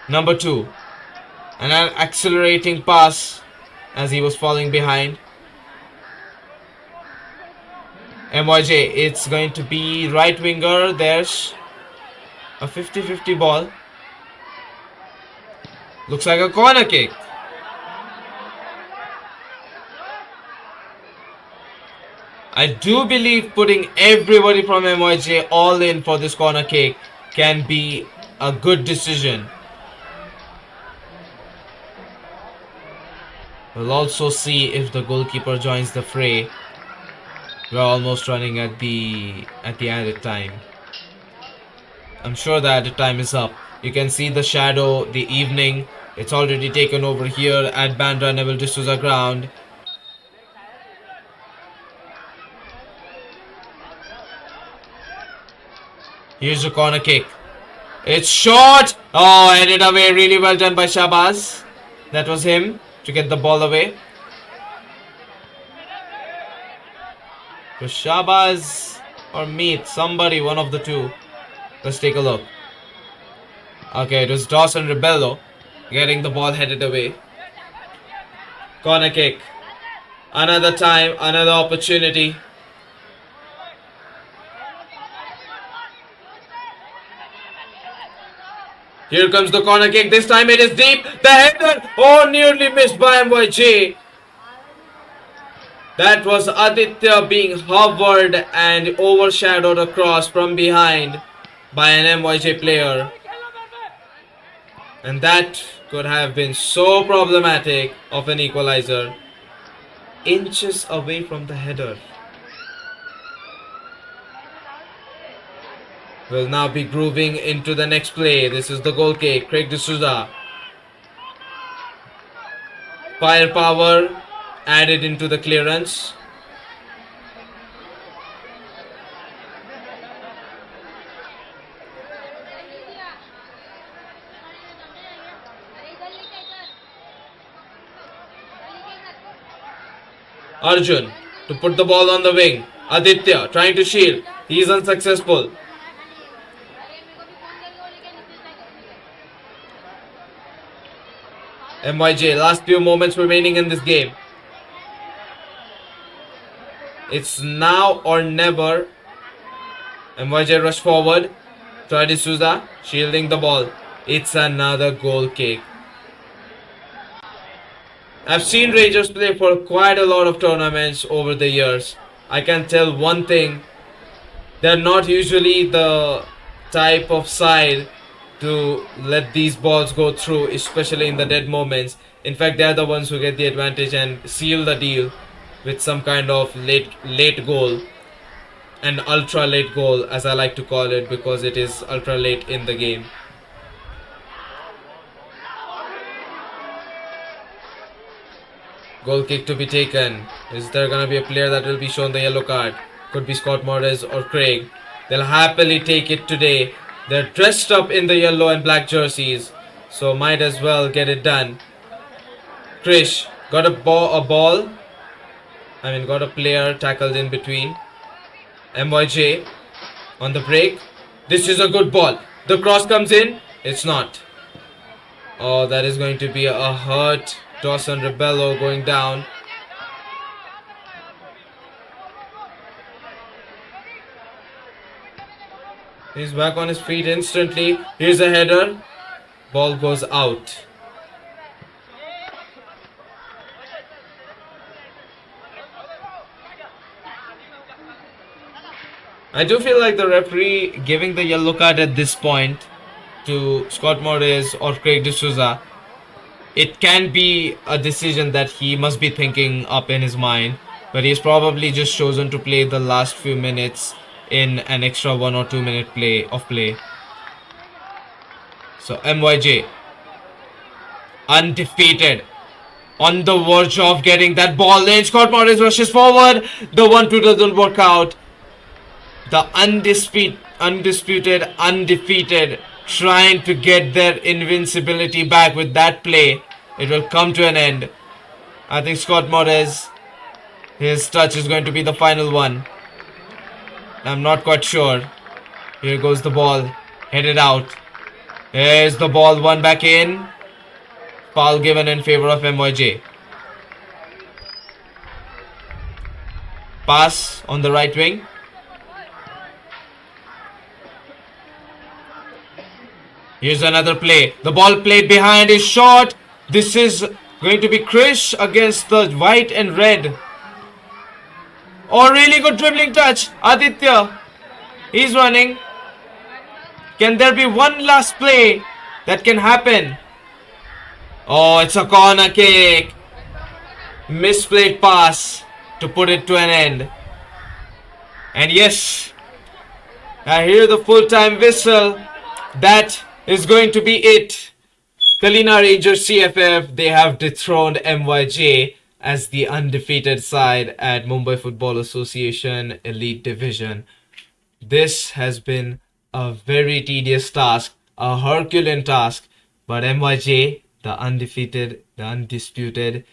Number 2. And an accelerating pass as he was falling behind. MYJ, it's going to be right winger. There's a 50-50 ball. Looks like a corner kick. I do believe putting everybody from MYJ all in for this corner kick can be a good decision. We'll also see if the goalkeeper joins the fray. We're almost running at the added time. I'm sure the added time is up. You can see the shadow, the evening. It's already taken over here at Bandra Neville D'Souza ground. Here's the corner kick. It's short. Oh, headed away. Really well done by Shabazz. That was him to get the ball away. It was Shabazz or Meet. Somebody, one of the two. Let's take a look. Okay, it was Dawson Rebello getting the ball headed away. Corner kick. Another time, another opportunity. Here comes the corner kick. This time it is deep. The header. Oh, nearly missed by MYJ. That was Aditya being hovered and overshadowed across from behind by an MYJ player. And that could have been so problematic of an equalizer. Inches away from the header. Will now be grooving into the next play. This is the goal kick. Craig D'Souza. Firepower added into the clearance. Arjun to put the ball on the wing. Aditya trying to shield. He is unsuccessful. MYJ, last few moments remaining in this game. It's now or never. MYJ rush forward. Troy D'Souza shielding the ball. It's another goal kick. I've seen Rangers play for quite a lot of tournaments over the years. I can tell one thing. They're not usually the type of side to let these balls go through, especially in the dead moments. In fact, they're the ones who get the advantage and seal the deal with some kind of late goal. An ultra late goal, as I like to call it, because it is ultra late in the game. Goal kick to be taken. Is there gonna be a player that will be shown the yellow card? Could be Scott Morris or Craig. They'll happily take it today. They're dressed up in the yellow and black jerseys, so might as well get it done. Krish got a player tackled in between. MYJ on the break. This is a good ball. The cross comes in. It's not. Oh, that is going to be a hurt. Dawson Rebello going down. He's back on his feet instantly. Here's a header. Ball goes out. I do feel like the referee giving the yellow card at this point to Scott Morris or Craig D'Souza, it can be a decision that he must be thinking up in his mind, but he's probably just chosen to play the last few minutes in an extra 1 or 2 minute play. So MYJ, undefeated, on the verge of getting that ball in. Scott Morris rushes forward. The 1-2 doesn't work out. The undisputed, undefeated, trying to get their invincibility back with that play. It will come to an end. I think Scott Morris, his touch is going to be the final one. I'm not quite sure. Here goes the ball. Headed out. Here's the ball, one back in. Foul given in favor of MYJ. Pass on the right wing. Here's another play. The ball played behind is short. This is going to be Krish against the white and red. Oh, really good dribbling touch. Aditya. He's running. Can there be one last play that can happen? Oh, it's a corner kick. Misplayed pass to put it to an end. And yes, I hear the full-time whistle. That is going to be it. Kalina Rangers CFF, they have dethroned MYJ as the undefeated side at Mumbai Football Association Elite Division. This has been a very tedious task, a Herculean task, but MYJ, the undefeated, the undisputed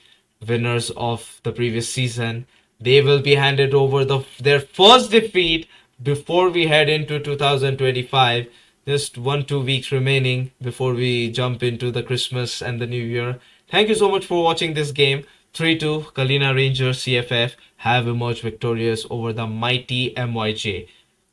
winners of the previous season, they will be handed over their first defeat before we head into 2025. Just 1-2 weeks remaining before we jump into the Christmas and the New Year. Thank you so much for watching this game. 3-2, Kalina Rangers CFF have emerged victorious over the mighty MYJ.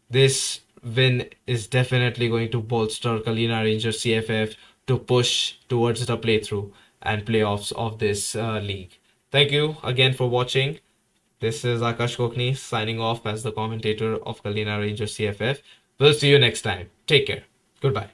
This win is definitely going to bolster Kalina Rangers CFF to push towards the playthrough and playoffs of this league. Thank you again for watching. This is Akash Kokni signing off as the commentator of Kalina Rangers CFF. We'll see you next time. Take care. Goodbye.